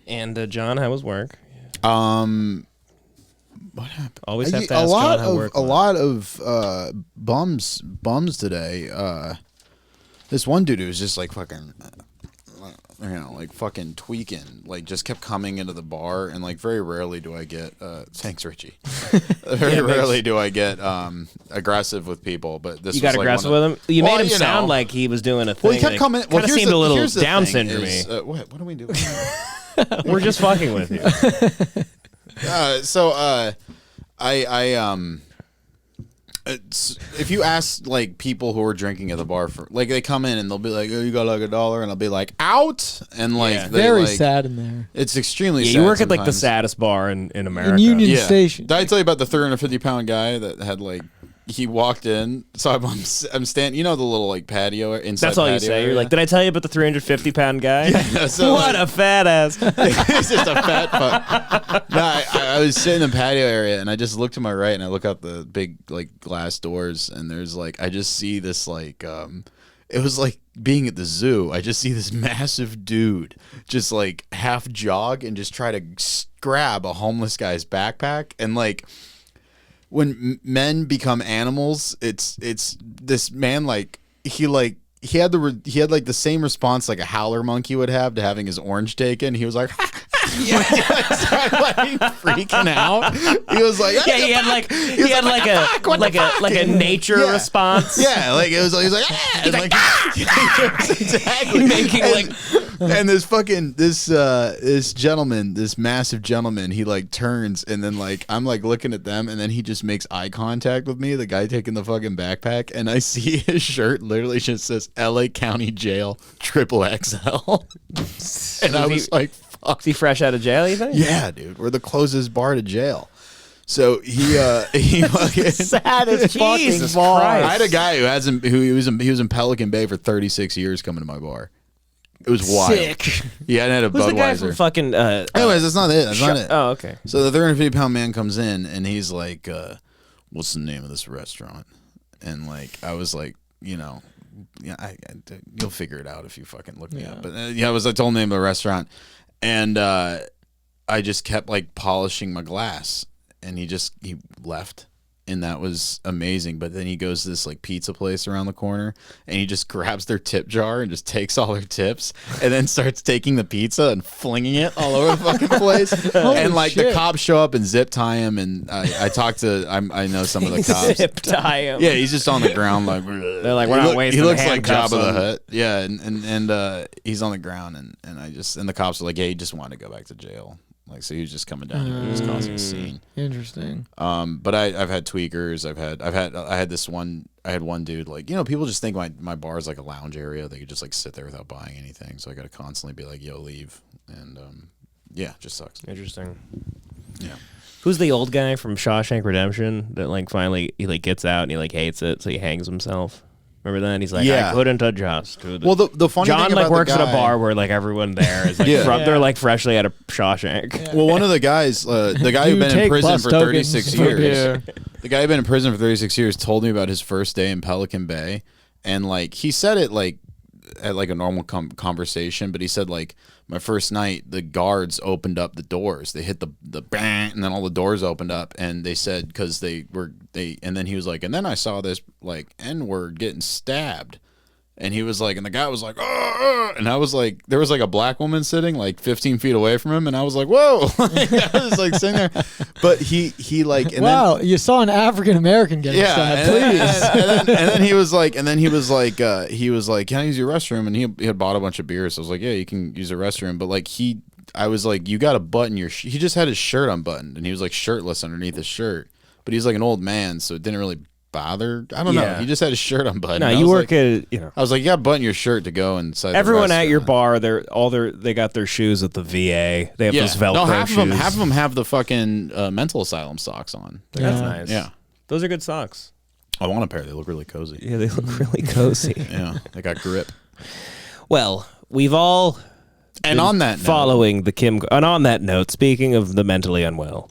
And John, how was work? What happened? Always have to ask John how work was. A lot of bums today. This one dude who was just like fucking, like fucking tweaking, like just kept coming into the bar, and like very rarely do I get. Thanks, Richie. Very rarely do I get aggressive with people, but this. You got was aggressive like with him. You made him sound like he was doing a thing. Well, he kept coming. Kind of seemed a little Down syndrome-y. What are we doing? We're just fucking with you. If you ask like people who are drinking at the bar for like they come in and they'll be like, oh, you got like $1, and I'll be like, out, and like very sad in there. It's extremely sad. You work sometimes. at like the saddest bar in America. In Union Station. Did I tell you about the 350-pound guy that had like he walked in? So I'm standing, the little like patio inside. That's all you say. Area? You're like, did I tell you about the 350-pound guy? Yeah, so what a fat ass. He's just a fat fuck. No, I was sitting in the patio area, and I just look to my right, and I look out the big like glass doors, and there's like I just see this like it was like being at the zoo. I just see this massive dude just like half jog and just try to grab a homeless guy's backpack, and like. When men become animals, it's this man like he had like the same response like a howler monkey would have to having his orange taken. He was like, yeah, started like freaking out. He was like, yeah, he had like a nature response. Yeah, like it was. He was like, ah! He's like, exactly making like. And this gentleman, this massive gentleman, he like turns, and then like I'm like looking at them, and then he just makes eye contact with me, the guy taking the fucking backpack, and I see his shirt literally just says LA County Jail XXL. And I was like, fuck. Is he fresh out of jail, you think? Yeah, dude. We're the closest bar to jail. So he fucking sad as fucking Jesus balls. Christ. I had a guy he was in Pelican Bay for 36 years coming to my bar. It was wild. Sick. Yeah, I had a Who's Budweiser. the guy from fucking... Anyways, that's not it. That's not it. Oh, okay. So the 350-pound man comes in, and he's like, what's the name of this restaurant? And like, I was like, you'll figure it out if you fucking look me up. But I told him the name of the restaurant, and I just kept like polishing my glass, and he left. And that was amazing. But then he goes to this like pizza place around the corner, and he just grabs their tip jar and just takes all their tips, and then starts taking the pizza and flinging it all over the fucking place. And like the cops show up and zip tie him, and I talked to I know some of the cops. Zip tie him. Yeah, he's just on the ground like they're like, we're not wasting. He looks like handcuffs Jabba the Hutt. Yeah, and he's on the ground, and the cops are like, yeah, he just wanted to go back to jail. Like, so he was just coming down here and just causing a scene. Interesting. But I've had tweakers. I had one dude, like, people just think my bar is like a lounge area. They could just like sit there without buying anything. So I got to constantly be like, yo, leave. And yeah, it just sucks. Interesting. Yeah. Who's the old guy from Shawshank Redemption that like finally he like gets out and he like hates it, so he hangs himself? Remember that? He's like, I couldn't adjust. Well, the funny John thing about like works the guy, at a bar where like everyone there is like they're like freshly out of Shawshank. Yeah. Well, one of the guys, the guy who'd been in prison for 36 years, the guy who'd been in prison for 36 years told me about his first day in Pelican Bay, and like he said it like at like a normal conversation, but he said like my first night the guards opened up the doors, they hit the bang, and then all the doors opened up, and they said because and then he was like, and then I saw this like N-word getting stabbed, and he was like, and the guy was like, and I was like, there was like a black woman sitting like 15 feet away from him, and I was like, whoa. I was like sitting there, but he like, and wow, then, you saw an African American getting stabbed. Please. And then he was like, can I use your restroom? And he had bought a bunch of beers. So I was like, yeah, you can use the restroom. But like I was like, you got to button your. He just had his shirt unbuttoned, and he was like shirtless underneath his shirt. But he's like an old man, so it didn't really bother. I don't know. He just had his shirt unbuttoned. No, you work at I was like, you got to button your shirt to go inside. Everyone at your bar, they got their shoes at the VA. They have those Velcro no, half shoes. Half of them have the fucking mental asylum socks on. That's nice. Yeah, those are good socks. I want a pair. They look really cozy. Yeah, they look really cozy. Yeah, they got grip. Well, we've all on that following the Kim. And on that note, speaking of the mentally unwell,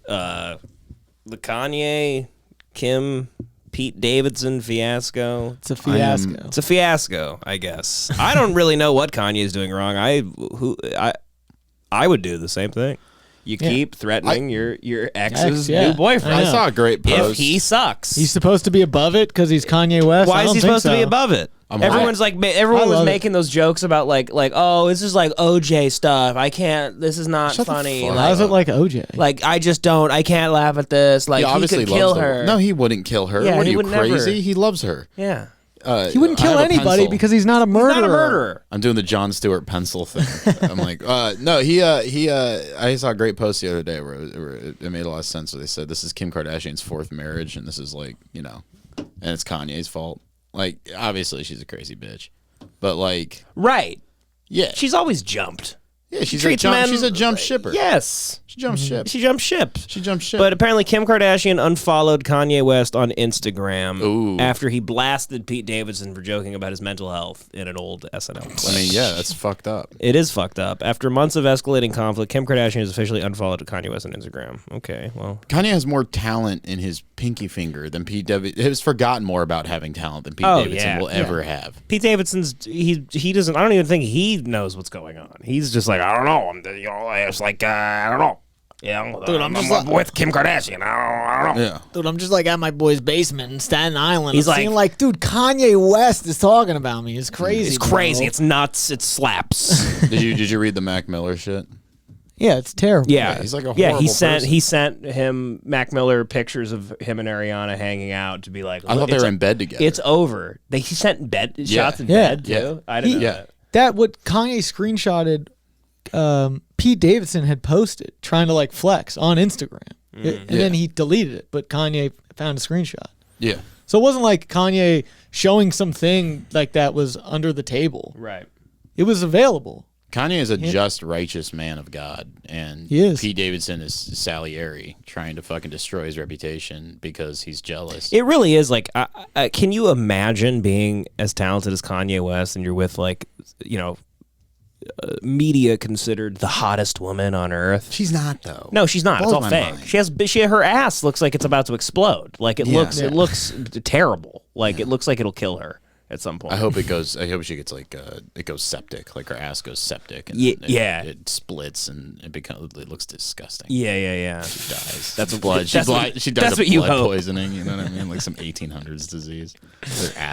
the Kanye, Kim, Pete Davidson fiasco. It's a fiasco. It's a fiasco, I guess. I don't really know what Kanye is doing wrong. I would do the same thing. You keep threatening your ex's new boyfriend. I saw a great post. If he sucks, he's supposed to be above it because he's Kanye West. Why is he supposed to be above it? Everyone was making those jokes about like, oh, this is like OJ stuff. I can't. This is not funny. Like, how's it like OJ? Like I just don't. I can't laugh at this. Like he could kill her. No, he wouldn't kill her. Yeah, what are you crazy? Never. He loves her. Yeah. He wouldn't kill anybody because he's not a murderer. He's not a murderer. I'm doing the Jon Stewart pencil thing. I'm like, no, I saw a great post the other day where it made a lot of sense. Where they said this is Kim Kardashian's 4th marriage, and this is like, and it's Kanye's fault. Like, obviously she's a crazy bitch, but like, right? Yeah, she's always jumped. Yeah, she's a jump shipper. Yes. She jumps ship. She jumps ship. She jumps ship. But apparently Kim Kardashian unfollowed Kanye West on Instagram after after he blasted Pete Davidson for joking about his mental health in an old SNL clip. I mean, yeah, that's fucked up. It is fucked up. After months of escalating conflict, Kim Kardashian has officially unfollowed Kanye West on Instagram. Okay, well. Kanye has more talent in his pinky finger than Pete Davidson. Has forgotten more about having talent than Pete Davidson will ever have. Pete Davidson's, he doesn't, I don't even think he knows what's going on. He's just like, I don't know. It's like, I don't know. Yeah, dude, I'm with Kim Kardashian. I don't know. Yeah. Dude, I'm just like at my boy's basement in Staten Island. He's like, dude, Kanye West is talking about me. It's crazy. It's crazy. It's nuts. It slaps. Did you read the Mac Miller shit? Yeah, it's terrible. Yeah, he's like a horrible person. He sent him Mac Miller pictures of him and Ariana hanging out to be like, I thought they were in bed together. It's over. He sent shots in bed too. I didn't know that. What Kanye screenshotted. Pete Davidson had posted trying to like flex on Instagram, and then he deleted it. But Kanye found a screenshot. Yeah. So it wasn't like Kanye showing something like that was under the table. Right. It was available. Kanye is a just, righteous man of God, and he is. Pete Davidson is Salieri trying to fucking destroy his reputation because he's jealous. It really is like, can you imagine being as talented as Kanye West and you're with like, media considered the hottest woman on earth? She's not though. No, she's not. It's all fake. Mind. Her ass looks like it's about to explode. Like it looks terrible. Like it looks like it'll kill her at some point. I hope she gets like it goes septic. Like her ass goes septic. And it splits and it looks disgusting. Yeah. She dies. That's blood. She dies of blood poisoning. You know what I mean? Like some 1800s disease.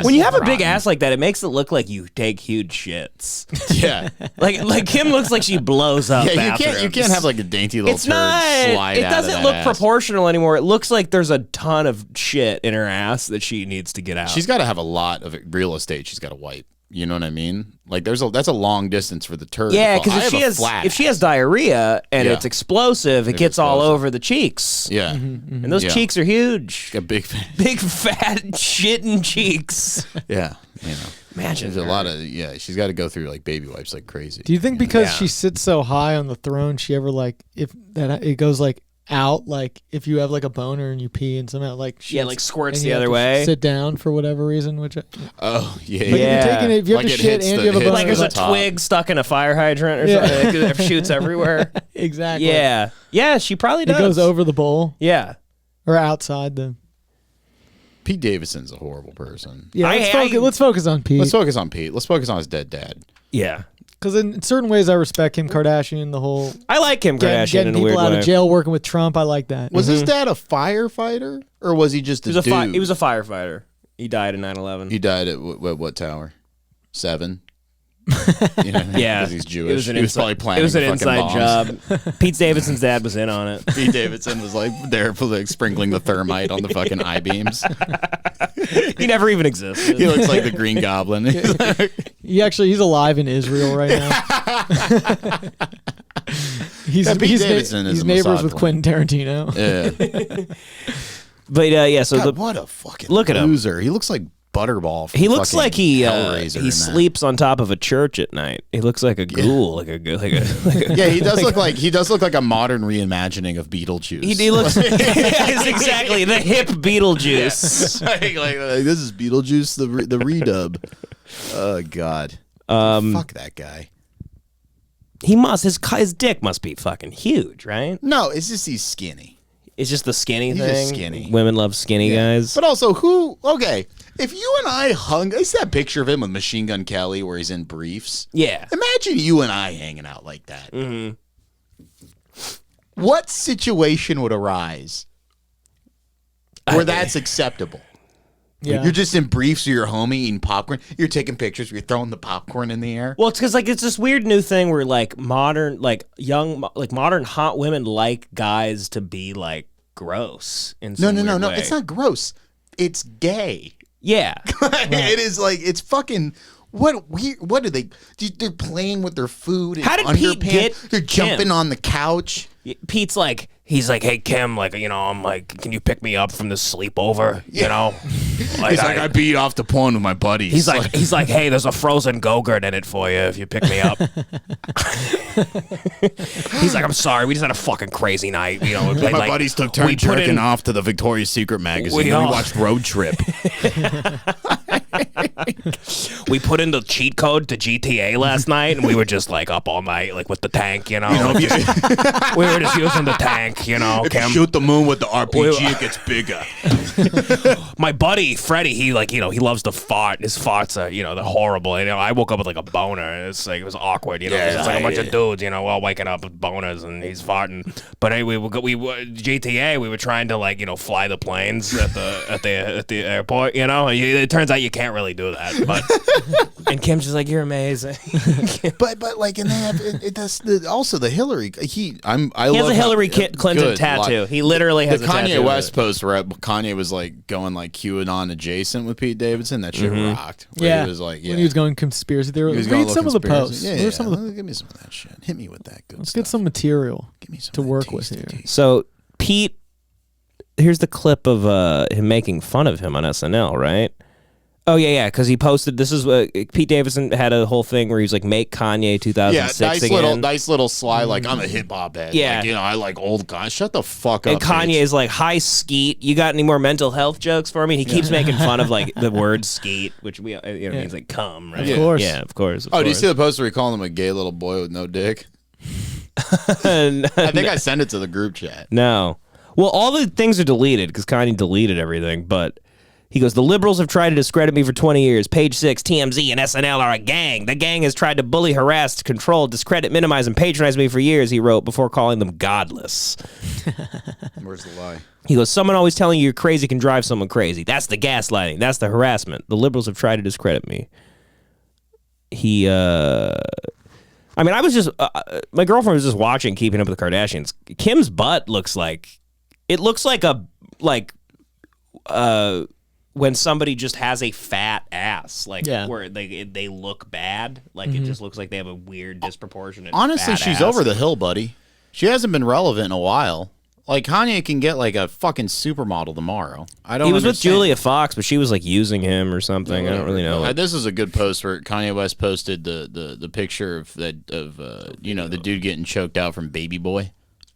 When you have a big ass like that, it makes it look like you take huge shits. Yeah. like Kim looks like she blows up. Yeah, you can't have like a dainty little turd slide it out doesn't of that look ass. proportional anymore. It looks like there's a ton of shit in her ass that she needs to get out. She's got to have a lot of real estate she's got to wipe. You know what I mean? Like that's a long distance for the turd. Yeah, because if she has diarrhea and it's explosive, it gets all over the cheeks. Yeah, and those cheeks are huge. Got big fat shitting cheeks. Yeah, Imagine there's a lot of she's got to go through like baby wipes like crazy. Do you think because she sits so high on the throne, she ever like if that it goes like out, like if you have like a boner and you pee and somehow like squirts the other way, sit down for whatever reason, which if you're taking it, if you have to shit and you have a boner, like there's a twig stuck in a fire hydrant or something that shoots everywhere. Exactly. Yeah, she probably does. It goes over the bowl. Yeah, or outside the. Pete Davidson's a horrible person. Yeah, let's focus on Pete. Let's focus on Pete. Let's focus on his dead dad. Yeah. Because in certain ways, I respect Kim Kardashian. The whole I like Kim Kardashian getting in a weird people out way. of jail, working with Trump. I like that. Was his dad a firefighter or was he just a dude? He was a firefighter. He died in 9/11. He died at what tower? 7. Yeah, because he's Jewish. He was probably planning. It was an inside bombs. job. Pete Davidson's dad was in on it. Pete Davidson was like there for like sprinkling the thermite on the fucking I-beams. He never even existed. He looks like the Green Goblin. He's alive in Israel right now. He's neighbors with Quentin Tarantino. Yeah. But so God, what a fucking look at loser. He looks like Butterball. He looks like he Hellraiser sleeps on top of a church at night. He looks like a ghoul, like a yeah. He does look like a modern reimagining of Beetlejuice. He looks exactly the hip Beetlejuice. Like this is Beetlejuice the redub. Oh God. Fuck that guy. He must his dick must be fucking huge, right? No, it's just he's skinny. It's just the skinny thing. Just skinny. Women love skinny guys. But also, if you and I I see that picture of him with Machine Gun Kelly where he's in briefs. Yeah. Imagine you and I hanging out like that. Mm-hmm. What situation would arise where that's acceptable? Yeah. You're just in briefs with your homie eating popcorn. You're taking pictures. You're throwing the popcorn in the air. Well, it's because like it's this weird new thing where like modern, like young, like modern hot women like guys to be like gross. In some weird way. It's not gross. It's gay. Yeah, It is like it's fucking. What weird? What are they? They're playing with their food. And How did Pete underpants. get They're jumping Kim? on the couch. Pete's like, he's like, hey Kim, like I'm like, can you pick me up from the sleepover? You know, like, He's like, I beat off the porn with my buddies. He's like, hey, there's a frozen Go-Gurt in it for you if you pick me up. He's like, I'm sorry, we just had a fucking crazy night. You know, my buddies took turns jerking off to the Victoria's Secret magazine. We watched Road Trip. We put in the cheat code to GTA last night, and we were just like up all night, like with the tank. You know, we were just using the tank. You know, if you shoot the moon with the RPG, it gets bigger. My buddy Freddie, he like he loves to fart. His farts are they're horrible. And, I woke up with like a boner. And it's like it was awkward. It's like a bunch of dudes all waking up with boners, and he's farting. But anyway, we GTA. We were trying to like fly the planes at the airport. It turns out you can't really do that. But and Kim's just like, you're amazing. but like, and they have also the Hillary. He has a Hillary Clinton tattoo. He literally has the a Kanye tattoo. West post where Kanye was like going like QAnon adjacent with Pete Davidson. That shit rocked. Yeah, he was like, when he was going conspiracy theory. Read some of the posts. Yeah. Give me some of that shit. Hit me with that good Let's stuff. get some material Give me some to of that work with tasty here. tea. So Pete, here's the clip of him making fun of him on SNL, right? Oh yeah, because he posted. This is Pete Davidson had a whole thing where he was like, "Make Kanye 2006 again." Nice little sly. Like, I'm a hip hop head. Yeah, like, I like old guys. Shut the fuck up. And Kanye is like, "Hi Skeet, you got any more mental health jokes for me?" He keeps making fun of like the word Skeet, which we means like cum, right? Of course. Yeah, of course. Do you see the post where he called him a gay little boy with no dick? I think I sent it to the group chat. No. Well, all the things are deleted because Kanye deleted everything, but he goes, the liberals have tried to discredit me for 20 years. Page 6, TMZ and SNL are a gang. The gang has tried to bully, harass, control, discredit, minimize, and patronize me for years, he wrote, before calling them godless. Where's the lie? He goes, someone always telling you you're crazy can drive someone crazy. That's the gaslighting. That's the harassment. The liberals have tried to discredit me. I was just, my girlfriend was just watching Keeping Up with the Kardashians. Kim's butt looks like when somebody just has a fat ass, where they look bad. Like it just looks like they have a weird disproportionate. Honestly, fat she's ass. over the hill, buddy. She hasn't been relevant in a while. Like Kanye can get like a fucking supermodel tomorrow. He was with Julia Fox, but she was like using him or something. I don't really know. This is a good post where Kanye West posted the picture of the dude getting choked out from Baby Boy.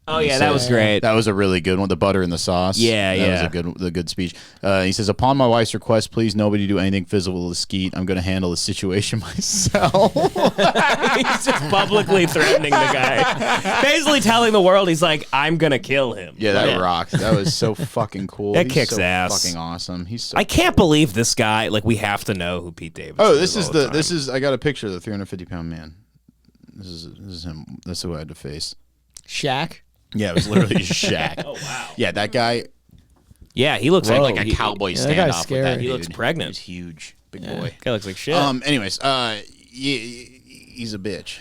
Oh yeah, that was great. That was a really good one. The butter and the sauce. Yeah, that was a good speech. He says, "Upon my wife's request, please nobody do anything physical to Skeet. I'm going to handle the situation myself." He's just publicly threatening the guy, basically telling the world he's like, "I'm gonna kill him." Yeah, that rocked. That was so fucking cool. That He's kicks so ass. Fucking awesome. He's. So I can't believe this guy. Like, we have to know who Pete Davidson. Oh, this is. I got a picture of the 350-pound man. This is him. That's who I had to face. Shaq. Yeah, it was literally Shaq. Oh wow. Yeah, that guy. Yeah, he looks Like a cowboy that guy's standoff. scary. With that He dude. looks pregnant. He's huge, big boy. Guy looks like shit. Anyways, he's a bitch.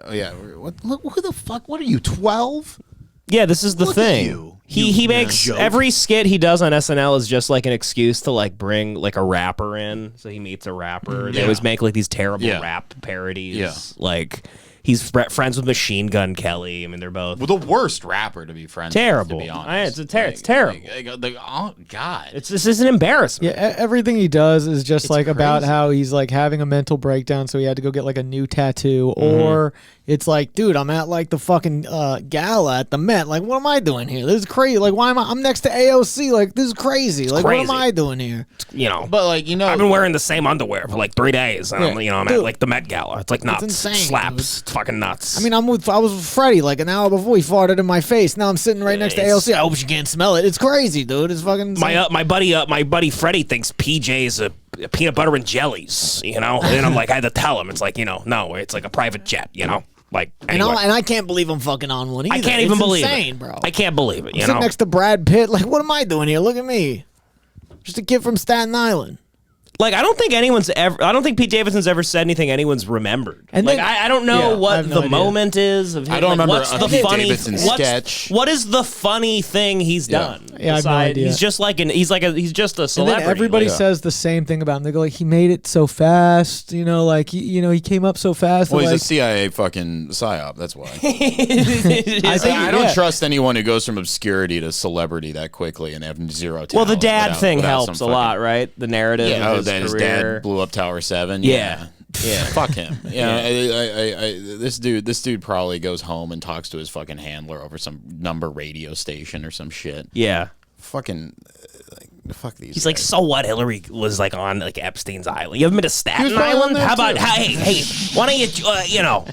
Oh yeah. Who the fuck? What are you? 12? Yeah, this is the Look at thing. you. He You makes joke. every skit he does on SNL is just like an excuse to like bring like a rapper in. So he meets a rapper. They always make like these terrible rap parodies. Yeah. Like he's friends with Machine Gun Kelly. I mean, they're both Well, the worst rapper to be friends terrible. with, to be honest. It's terrible. Oh God. This is an embarrassment. Yeah, everything he does is just It's like about crazy. how he's like having a mental breakdown, so he had to go get like a new tattoo, or it's like, dude, I'm at like the fucking gala at the Met. Like, what am I doing here? This is crazy. Like, why am I'm next to AOC? Like, this is crazy. Like, crazy. what am I doing here? But like I've been wearing the same underwear for like 3 days. And I'm Dude. at like the Met Gala. It's like nuts. insane, Slaps. It's fucking nuts. I mean, I was with Freddie like an hour before he farted in my face. Now I'm sitting right next to AOC. I hope she can't smell it. It's crazy, dude. It's fucking insane. my buddy Freddie thinks PJ is a peanut butter and jellies, And I'm like, I had to tell him. It's like, no, it's like a private jet, Like, And anywhere. I can't believe I'm fucking on one either. I can't even It's believe insane, it, bro. I can't believe it. You Sitting know, next to Brad Pitt, like, what am I doing here? Look at me. Just a kid from Staten Island. like I don't think Pete Davidson's ever said anything anyone's remembered. And like then- I don't know Yeah, I what have no the idea. moment is of him. I don't like, remember what's a the Pete funny Davidson sketch. What is the funny thing he's done? Yeah, I have no idea. He's just like he's just a And celebrity. then everybody like, says the same thing about him. They go like, he made it so fast, you know, like he came up so fast. Well, he's like, a CIA fucking psyop. That's why. I think I don't yeah. trust anyone who goes from obscurity to celebrity that quickly and have zero talent. well, the dad without- thing without helps a some lot, fucking- right? The narrative Yeah, of his that his career. dad blew up Tower 7. Yeah. Yeah, fuck him. Yeah, this dude probably goes home and talks to his fucking handler over some number radio station or some shit. Yeah. Fucking, fuck these. He's like, guys. so what? Hillary was like on like Epstein's Island. You haven't been to Staten probably on Island? there, How about, too. hey, why don't you know,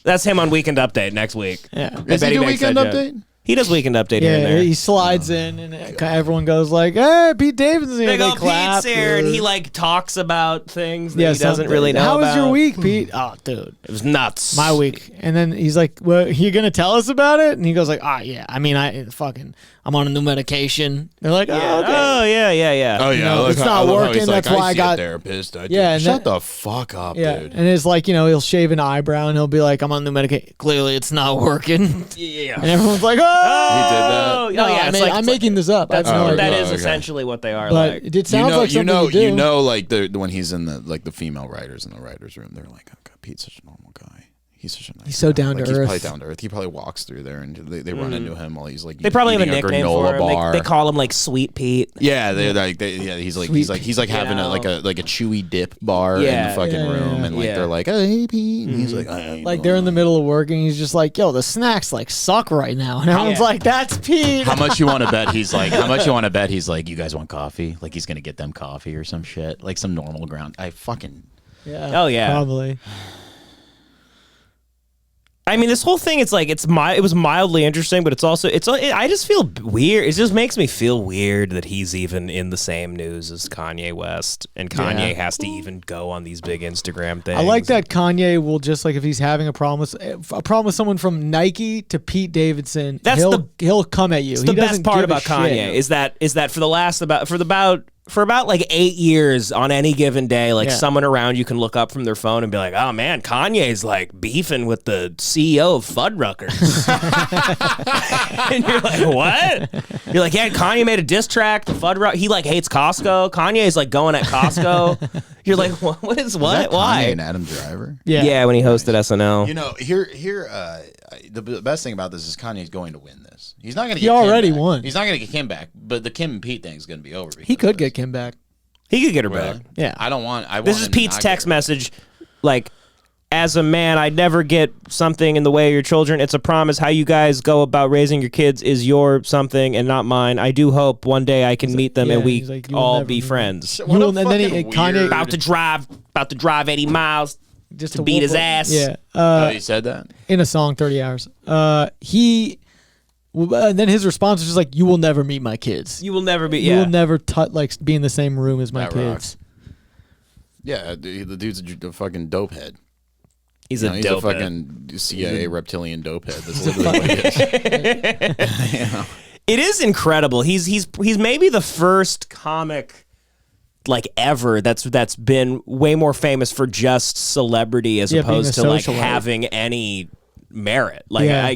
that's him on Weekend Update next week. Yeah. I Is bet he do makes Weekend that joke. Update? He does Weekend Update here and Yeah, there. he slides in, and everyone goes like, "Hey, Pete Davidson!" here." Big They old clap. Pete's here, and he like talks about things that Yeah, he doesn't something. really know How about. was your week, Pete? Oh, dude, It was nuts. my week. And then he's like, "Well, you gonna tell us about it?" And he goes like, yeah. I mean, I'm on a new medication." They're like, "Oh, Yeah. okay." Oh, yeah. Oh yeah, No, I it's like not how- I love how working, he's like, that's why I see got- a therapist. Yeah, and shut that- the fuck up, Yeah, dude. and it's like, he'll shave an eyebrow and he'll be like, "I'm on new medication." Clearly, it's not working. Yeah. And everyone's like, "Oh, Oh, no, yeah, I'm making this up. That's I have no that idea. is okay. essentially what they are But like. it sounds like something you do. you know, like the when he's in the female writers in the writers room, they're like, "Oh God, Pete's such a normal guy. He's such a nice. He's so guy." down to Like, He's earth. probably down to earth. He probably walks through there and they run into him while he's like. They probably have a eating nickname granola for him. bar. They call him like Sweet Pete. Yeah, they're like, he's like having know. a chewy dip bar in Yeah. the fucking Yeah, room, yeah. and like Yeah. they're like, "Oh, hey Pete," and he's like, "Hey, Like they're in the middle of working. He's just like, "Yo, the snacks like suck right now," and everyone's Yeah. like, "That's Pete." How much you want to bet he's like? How much you want to bet he's like? You guys want coffee? Like he's gonna get them coffee or some shit, like some normal ground. I fucking. Yeah. Oh, yeah. Probably. I mean, this whole thing, it's like it was mildly interesting, but I just feel weird. It just makes me feel weird that he's even in the same news as Kanye West, and Kanye Yeah. has to even go on these big Instagram things. I like that Kanye will just like if he's having a problem with someone from Nike to Pete Davidson, That's he'll come at you. It's He the doesn't best part give a about shit. Kanye is that for about like 8 years on any given day, like Yeah. someone around you can look up from their phone and be like, "Oh man, Kanye's like beefing with the CEO of Fuddruckers," and you're like, "What?" You're like, "Yeah, Kanye made a diss track to Fuddruckers. He like hates Costco. Kanye's like going at Costco." You're like, "What is Is what? that Why?" Kanye and Adam Driver. Yeah. When he hosted SNL. You know, the best thing about this is Kanye's going to win this. He's not going to. He get Kim already back. won. He's not going to get Kim back, but the Kim and Pete thing is going to be over. He could because get Kim back. He could get her of this. back. Really? Yeah. I don't want. This is Pete's text message, like, as a man, I'd never get something in the way of your children. It's a promise. How you guys go about raising your kids is your something and not mine. I do hope one day I can meet them yeah, and we he's like, you will all never be meet friends. You will- and then he- Kanye About to drive 80 miles just to beat his whoop- ass. Yeah. Oh, he said that. In a song, 30 hours. And then his response was just like, "You will never meet my kids. You will never be. You Yeah. will never be in the same room as my That kids." rocks. Yeah, the dude's a fucking dope head. He's You a know, he's dope a head. fucking CIA reptilian dope head. That's literally what he is. You know? It is incredible. He's maybe the first comic like ever that's been way more famous for just celebrity as Yeah, being opposed a to like socialite. having any merit. Like Yeah.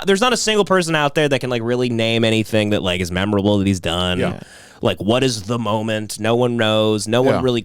there's not a single person out there that can like really name anything that like is memorable that he's done. Yeah. Like what is the moment? No one knows. No one Yeah. really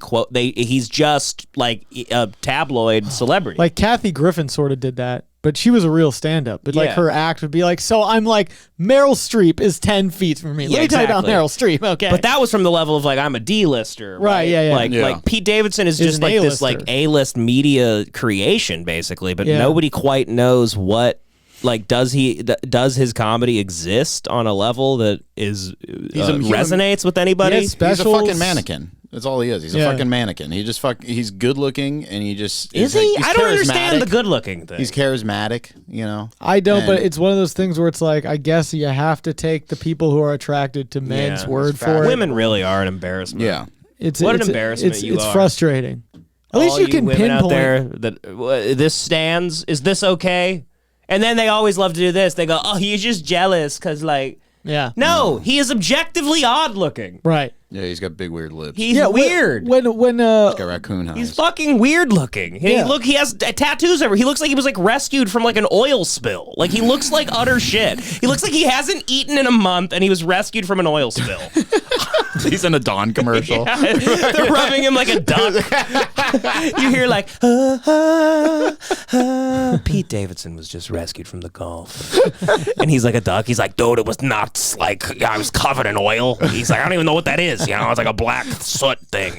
he's just like a tabloid celebrity. Like Kathy Griffin sort of did that, but she was a real stand-up. But like Yeah. her act would be like, "So I'm like Meryl Streep is 10 feet from me. Let Yeah, me tell you about exactly. Meryl Streep." Okay, But that was from the level of like I'm a D-lister, Right, yeah, yeah. Like Yeah. like Pete Davidson is Is just an like this A-lister. like A-list media creation basically, but Yeah. nobody quite knows what like does his comedy exist on a level that is resonates with anybody? He has He's a specials. fucking mannequin. That's all he is. He's a Yeah. fucking mannequin. He's good looking and he just Is like- he? he's I don't understand the charismatic. good-looking thing. He's charismatic, you know. I don't, but And- it's one of those things where it's like, I guess you have to take the people who are attracted to men's Yeah. word It's for it. Women really are an embarrassment. Yeah. It's What an it's- embarrassment it's, you it's are. frustrating. At least all you can women out pinpoint. there that this stands. Is this okay? And then they always love to do this. They go, "Oh, he's just jealous because like." Yeah. No, he is objectively odd looking. Right. Yeah, he's got big weird lips. He's Yeah. weird. When He's got raccoon eyes. He's fucking weird looking. Yeah. He has tattoos everywhere. He looks like he was like rescued from like an oil spill. Like he looks like utter shit. He looks like he hasn't eaten in a month and he was rescued from an oil spill. He's in a Dawn commercial. Yeah, they're rubbing him like a duck. You hear like, Pete Davidson was just rescued from the Gulf. And he's like a duck. He's like, dude, it was nuts. Like, I was covered in oil. He's like, I don't even know what that is. You know, it's like a black soot thing.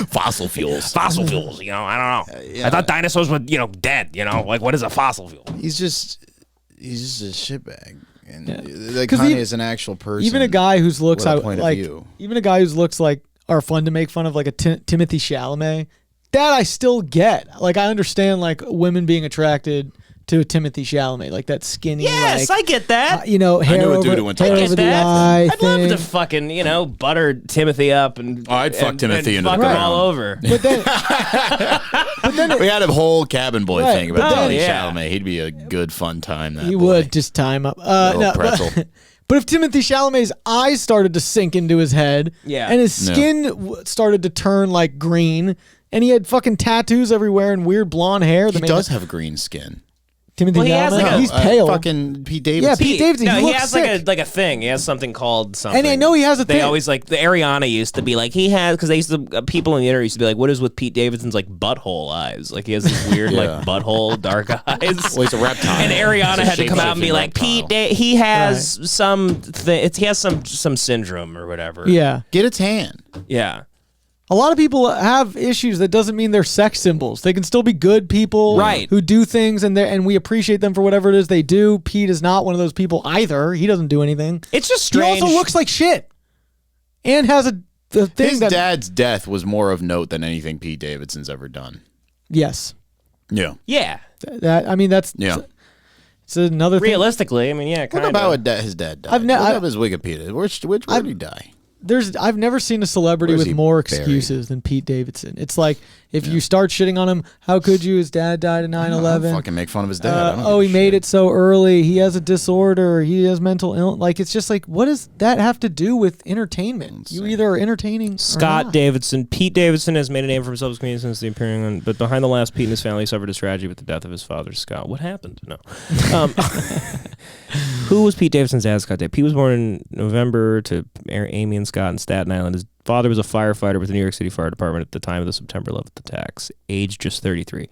Fossil fuels. Fossil fuels, you know, I don't know. I thought dinosaurs were, dead, like what is a fossil fuel? He's just a shitbag. And like 'Cause Kanye even- is an actual person. even a guy whose looks with a point of like view. even a guy whose looks like are fun to make fun of, like a Timothy Chalamet. That I still get. Like I understand like women being attracted to Timothy Chalamet, like that skinny. Yes, like, I get that. hair know a over, dude who went to hair high I over get the that. eye I'd love thing. to fucking, butter Timothy up and I'd fuck Timothy and into the fuck him ground. all over. But then, We had a whole cabin boy Right, thing but about then- Tony yeah. Chalamet. He'd be a good fun time. That he boy. would just time up. Little No, pretzel. but if Timothy Chalamet's eyes started to sink into his head, Yeah. and his No. skin started to turn like green, and he had fucking tattoos everywhere and weird blonde hair. He that made does him- have green skin. Timothy Well, he has, Chalamet. like, a- He's pale. Fucking Pete Davidson. Yeah, Pete Davidson. No, he he looks has sick. like a thing. He has something called something. And I know he has a They thing. always like the Ariana used to be like he has because they used to people in the internet used to be like, what is with Pete Davidson's like butthole eyes? Like he has these weird Yeah. like butthole dark eyes. Well, he's a reptile. And Ariana He's a had to come out and be shape-shifting like, reptile. Pete, he has he has some syndrome or whatever. Yeah. Get its hand. Yeah. A lot of people have issues. That doesn't mean they're sex symbols. They can still be good people, Right. who do things, and we appreciate them for whatever it is they do. Pete is not one of those people either. He doesn't do anything. It's just strange. He also looks like shit, and has the thing His that dad's death was more of note than anything Pete Davidson's ever done. yes, Yeah. Yeah. that I mean that's Yeah. it's another thing. Realistically, I mean, yeah, What kind about of. what his dad died? I've Look I- up his Wikipedia. Which where did he die? I've never seen a celebrity Where's with he more buried? excuses than Pete Davidson. It's like if you start shitting on him, how could you? His dad died in 9/11. Fucking make fun of his dad. I don't Oh, give he a made shit. it so early. He has a disorder. He has mental illness. Like, it's just like, what does that have to do with entertainment? You either are entertaining. Scott or not. Davidson. Pete Davidson has made a name for himself as a comedian since the appearing on. But behind the last, Pete and his family suffered a tragedy with the death of his father, Scott. What happened? No. Who was Pete Davidson's dad, Scott Davidson? Pete was born in November to Amy and Scott in Staten Island. His father was a firefighter with the New York City Fire Department at the time of the September 11th attacks, aged just 33.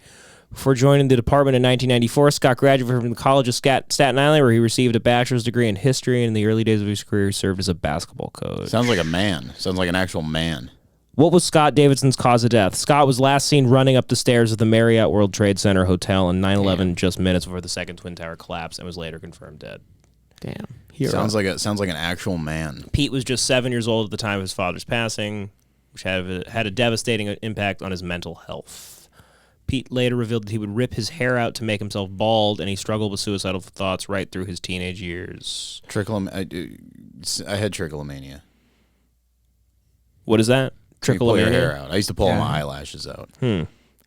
Before joining the department in 1994, Scott graduated from the College of Staten Island, where he received a bachelor's degree in history. And in the early days of his career, he served as a basketball coach. Sounds like a man. Sounds like an actual man. What was Scott Davidson's cause of death? Scott was last seen running up the stairs of the Marriott World Trade Center Hotel on 9/11, just minutes before the second Twin Tower collapsed, and was later confirmed dead. Damn. Hero. Sounds like an actual man. Pete was just 7 years old at the time of his father's passing, which had a devastating impact on his mental health. Pete later revealed that he would rip his hair out to make himself bald, and he struggled with suicidal thoughts right through his teenage years. I had trichomania. What is that? You pull your Trichomania? hair out. I used to pull my eyelashes out.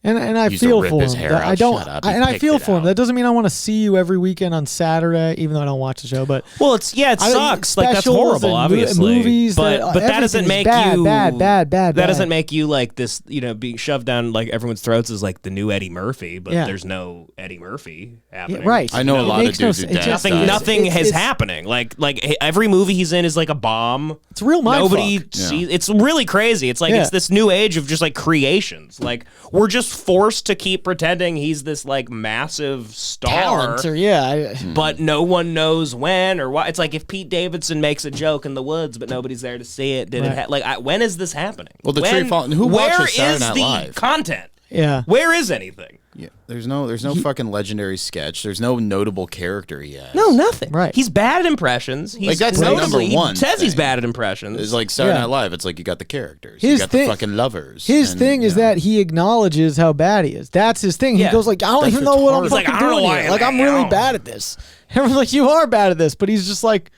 And I Used to feel rip for his him. hair That- out. I don't. Shut up. He And I picked feel it for him. out. That doesn't mean I want to see you every weekend on Saturday, even though I don't watch the show. But Well, it I don't- sucks. Like that's specials horrible, and obviously. movies but that- that doesn't everything is make bad, you bad. That doesn't make you like this. Being shoved down like everyone's throats is like the new Eddie Murphy, but Yeah. there's no Eddie Murphy happening. Yeah, right. I know a It lot of makes no dudes who sense. It dad just- died. Nothing It's- is happening. Like every movie he's in is like a bomb. It's a real mind Nobody fuck. sees. It's really crazy. It's like Yeah. it's this new age of just like creations. Like we're just forced to keep pretending he's this like massive star. talent or But no one knows when or why. It's like if Pete Davidson makes a joke in the woods, but nobody's there to see it. Did Right. it? When is this happening? Well, the when, tree fall- who where watches Saturday is Night the Live? content? Yeah. Where is anything? Yeah, there's no fucking legendary sketch. There's no notable character he has. No, nothing. Right. He's bad at impressions. He's Like, that's the notably- number one He says he's thing. bad at impressions. It's like Saturday Yeah. Night Live. It's like you got the characters. His you got thing- the fucking lovers. His and, thing is you know. that he acknowledges how bad he is. That's his thing. He Yeah. goes like, I don't That's even know what I'm retarded. He's like, fucking I don't know doing why here. I Like, I'm am. really bad at this. Everyone's like, you are bad at this, but he's just like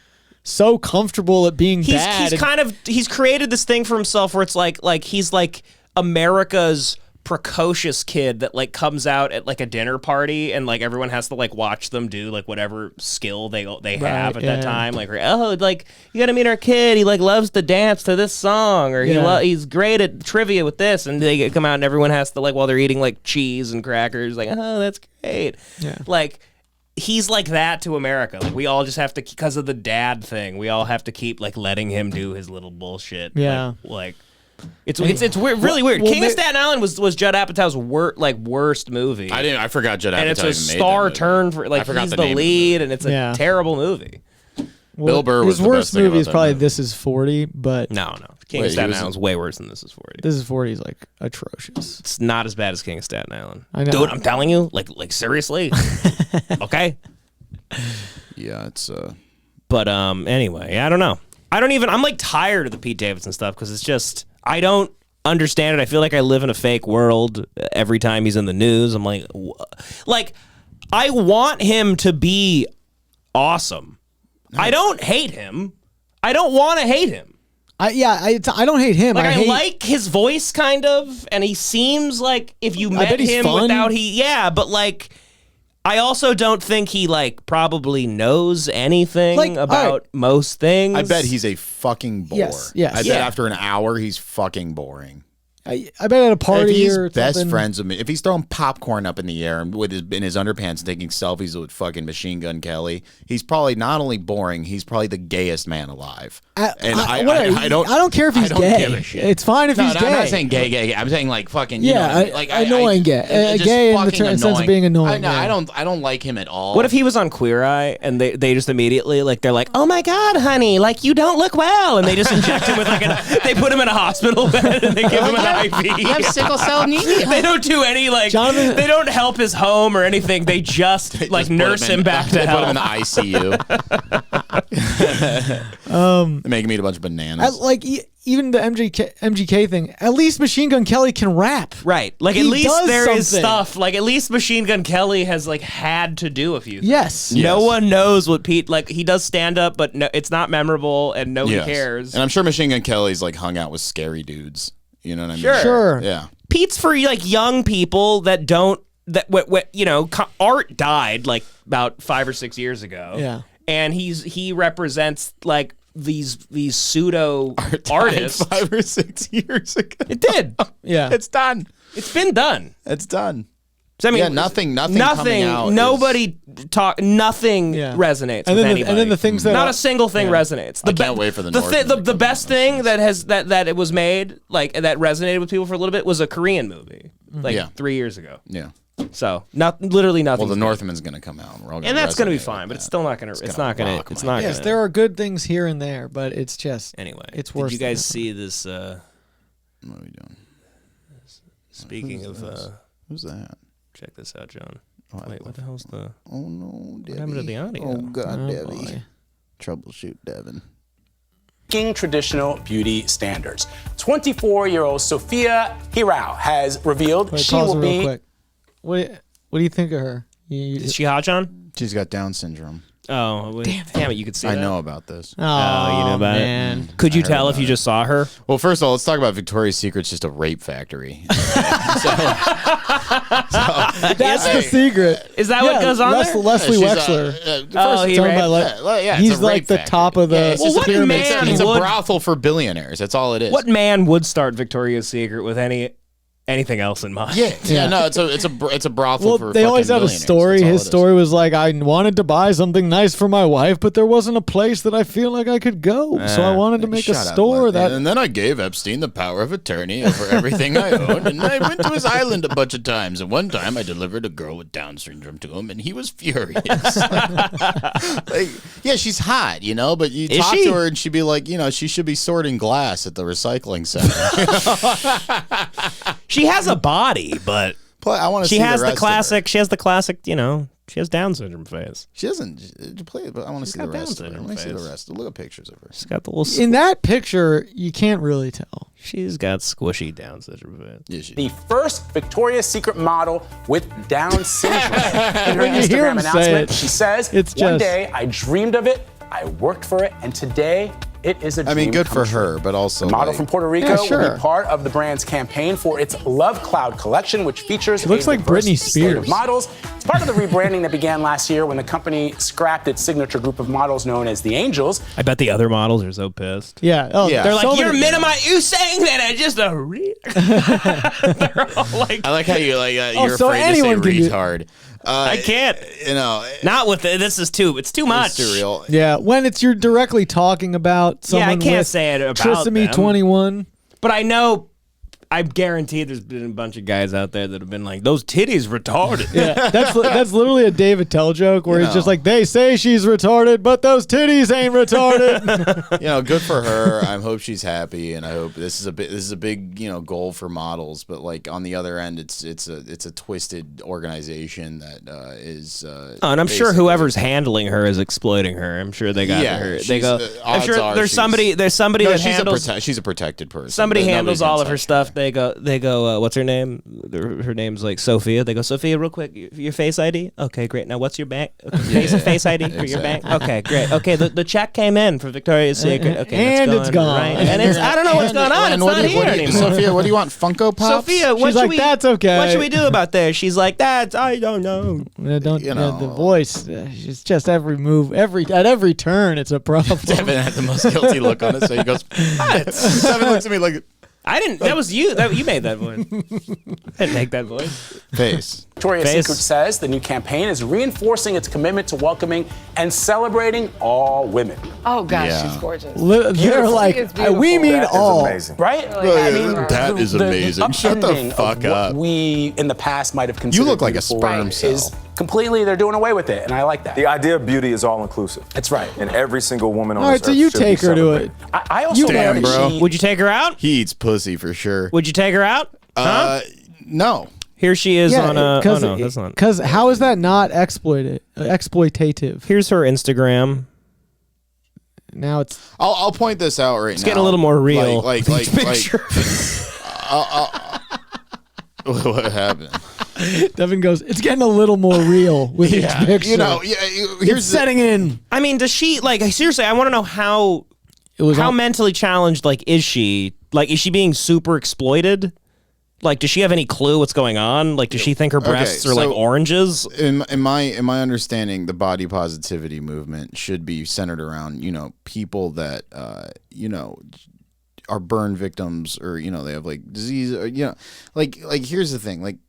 so comfortable at being bad. He's and- kind of he's created this thing for himself where it's like he's like America's precocious kid that like comes out at like a dinner party and like everyone has to like watch them do like whatever skill they have at that time. Like, oh, like you got to meet our kid. He like loves to dance to this song, or he's great at trivia with this. And they come out and everyone has to like while they're eating like cheese and crackers, like, oh, that's great. Yeah. Like he's like that to America. Like we all just have to, because of the dad thing, we all have to keep like letting him do his little bullshit. Yeah, like. It's weird, really weird. King of Staten Island was Judd Apatow's worst movie. I forgot Judd Apatow. And it's a star turn for like he's the lead, and it's a terrible movie. Well, Bill Burr was his worst movie is probably This Is 40, but no, King of Staten Island is way worse than This Is 40. This Is 40 is like atrocious. It's not as bad as King of Staten Island. I know. Dude, I'm telling you, like seriously. Okay. Yeah, it's But anyway, I don't know. I'm like tired of the Pete Davidson stuff because it's just. I don't understand it. I feel like I live in a fake world every time he's in the news. I'm like, I want him to be awesome. I don't hate him. I don't want to hate him. I don't hate him. Like I like his voice kind of, and he seems like if you met him without but like. I also don't think he like probably knows anything about most things. I bet he's a fucking bore. Yes. I bet after an hour he's fucking boring. I bet at a party if he's or best something. friends with me, if he's throwing popcorn up in the air and in his underpants and taking selfies with fucking Machine Gun Kelly, he's probably not only boring, he's probably the gayest man alive. I don't care if he's gay. It's fine if he's gay. I'm not saying gay. I'm saying like fucking. Annoying gay. Gay in the sense of being annoying. I don't like him at all. What if he was on Queer Eye and they just immediately like they're like, oh my god, honey, like you don't look well, and they just inject him with like they put him in a hospital bed and they give him an IV. You have sickle cell anemia. They don't do any like. Jonathan, they don't help his home or anything. They just like nurse him back to health. Put him in the ICU. They make him eat a bunch of bananas. Even the MGK thing. At least Machine Gun Kelly can rap. Right. Like at least there is stuff. Like at least Machine Gun Kelly has like had to do a few things. Yes. No one knows what Pete like. He does stand up, but no, it's not memorable, and nobody cares. And I'm sure Machine Gun Kelly's like hung out with scary dudes. You know what I mean? Sure. Yeah. Pete's for like young people that don't art died like about 5 or 6 years ago. Yeah. And he represents like these pseudo artists 5 or 6 years ago. It did. Yeah. It's done. It's been done. It's done. So, I mean, nothing coming out. Nobody nothing resonates with anybody. And then the things that not a single thing resonates. I can't wait for the best thing that has that it was made like that resonated with people for a little bit was a Korean movie like 3 years ago. Yeah. So literally nothing. Well, The Northman's going to come out, and that's going to be fine, but it's still not going to. It's not going to. Yes, there are good things here and there, but it's just anyway. It's worse. Did you guys see this? What are we doing? Speaking of, who's that? Check this out, John. Wait, what the hell's the? Oh no, Debbie. What happened to the audio? Oh God, Debbie. Troubleshoot, Devin. Traditional beauty standards. 24-year-old Sophia Hirao has revealed she will be. Real quick. What do you think of her? Is she hot, John? She's got Down syndrome. Oh, damn it! You could see. I that. know about this. Oh, you know about man. it. Could you tell if you just saw her? Well, first of all, let's talk about Victoria's Secret's just a rape factory. That's the secret. Is that what goes on there? Leslie Wexler. He's like the top of the pyramid. It's a brothel for billionaires. That's all it is. What man would start Victoria's Secret with anything else in mind? Yeah. No, it's a brothel for. They always had a story. His story was like, I wanted to buy something nice for my wife, but there wasn't a place that I feel like I could go, so I wanted to make a store that. And then I gave Epstein the power of attorney over everything I owned, and I went to his island a bunch of times. And one time, I delivered a girl with Down syndrome to him, and he was furious. She's hot, but you talk to her, and she'd be like, she should be sorting glass at the recycling center. She has a body, but I want to. She has the classic. She has the classic. She has Down syndrome face. She doesn't play it, but I want to see the rest of her. Let me see the rest. Look at pictures of her. She's got the little. In that picture, you can't really tell. She's got squishy Down syndrome face. The first Victoria's Secret model with Down syndrome. In her Instagram announcement, she says, "One day I dreamed of it, I worked for it, and today it is a dream I mean, good come for true. her, but also The model like, from Puerto Rico Yeah, will sure. be part of the brand's campaign for its Love Cloud collection, which features looks a like diverse Britney slate of Spears. models. It's part of the rebranding that began last year when the company scrapped its signature group of models known as the Angels. I bet the other models are so pissed. Yeah. Oh, Yeah. They're like, so you're many- you saying that I just a real. They're all like, I like how you like you're so afraid to say anyone can do- retard. I can't. You know, Not with it. It's too much. it's surreal. Yeah, when you're directly talking about someone I can't with say it about trisomy them. 21. But I know, I guarantee there's been a bunch of guys out there that have been like, those titties retarded. Yeah, that's literally a Dave Attell joke where he's just like, they say she's retarded, but those titties ain't retarded. You know, good for her. I hope she's happy, and I hope this is a big goal for models. But like on the other end, it's a twisted organization that is. Oh, and I'm sure basically- whoever's handling her is exploiting her. I'm sure they got Yeah, her. They she's- go. I'm odds sure are there's she's- somebody. There's somebody No, that she's handles. she's a protected person. Somebody but handles nobody's all gonna of her touch stuff. They go. What's her name? Her name's like Sophia. They go, Sophia, real quick. Your face ID. Okay, great. Now what's your bank? Okay, face ID for your bank. Okay, great. Okay, the check came in for Victoria's Secret. Okay, And that's it's gone. Right? And it's I don't know what's going on. It's not here anymore. Sophia, what do you want? Funko Pops? Sophia, what She's should like, we? "That's okay." What should we do about this? She's like, "That's I don't know." The voice. It's just every move, at every turn, it's a problem. Devin had the most guilty look on his face. He goes, "What?" Devin looks at me like I didn't. That was you. You made that voice. I didn't make that voice. face. Victoria's Face. Secret says the new campaign is reinforcing its commitment to welcoming and celebrating all women. Oh gosh, Yeah. she's gorgeous. They're like, It's beautiful. we mean That is all. amazing. Right? That is amazing. Shut the upending fuck of up. What we in the past might have considered You look like a beautiful sperm Right. cell. is completely they're doing away with it, and I like that. The idea of beauty is all inclusive. That's right. And every single woman on All right, this so earth you should be take her to it. celebrated. I also Damn, know that bro. she, Would you take her out? He eats pussy for sure. Would you take her out? No. Here she is on a. Oh because no, that's not. how is that not exploitative? Here's her Instagram. Now it's I'll point this out right now. It's getting a little more real. Like Picture. what happened? Devin goes. It's getting a little more real with each picture. Here's It's setting in. I mean, does she like seriously? I want to know how It was all- mentally challenged is she? Like, is she being super exploited? Like, does she have any clue what's going on? Like, does she think her breasts are like so- oranges? in my understanding, the body positivity movement should be centered around people that are burn victims or they have like disease or like here's the thing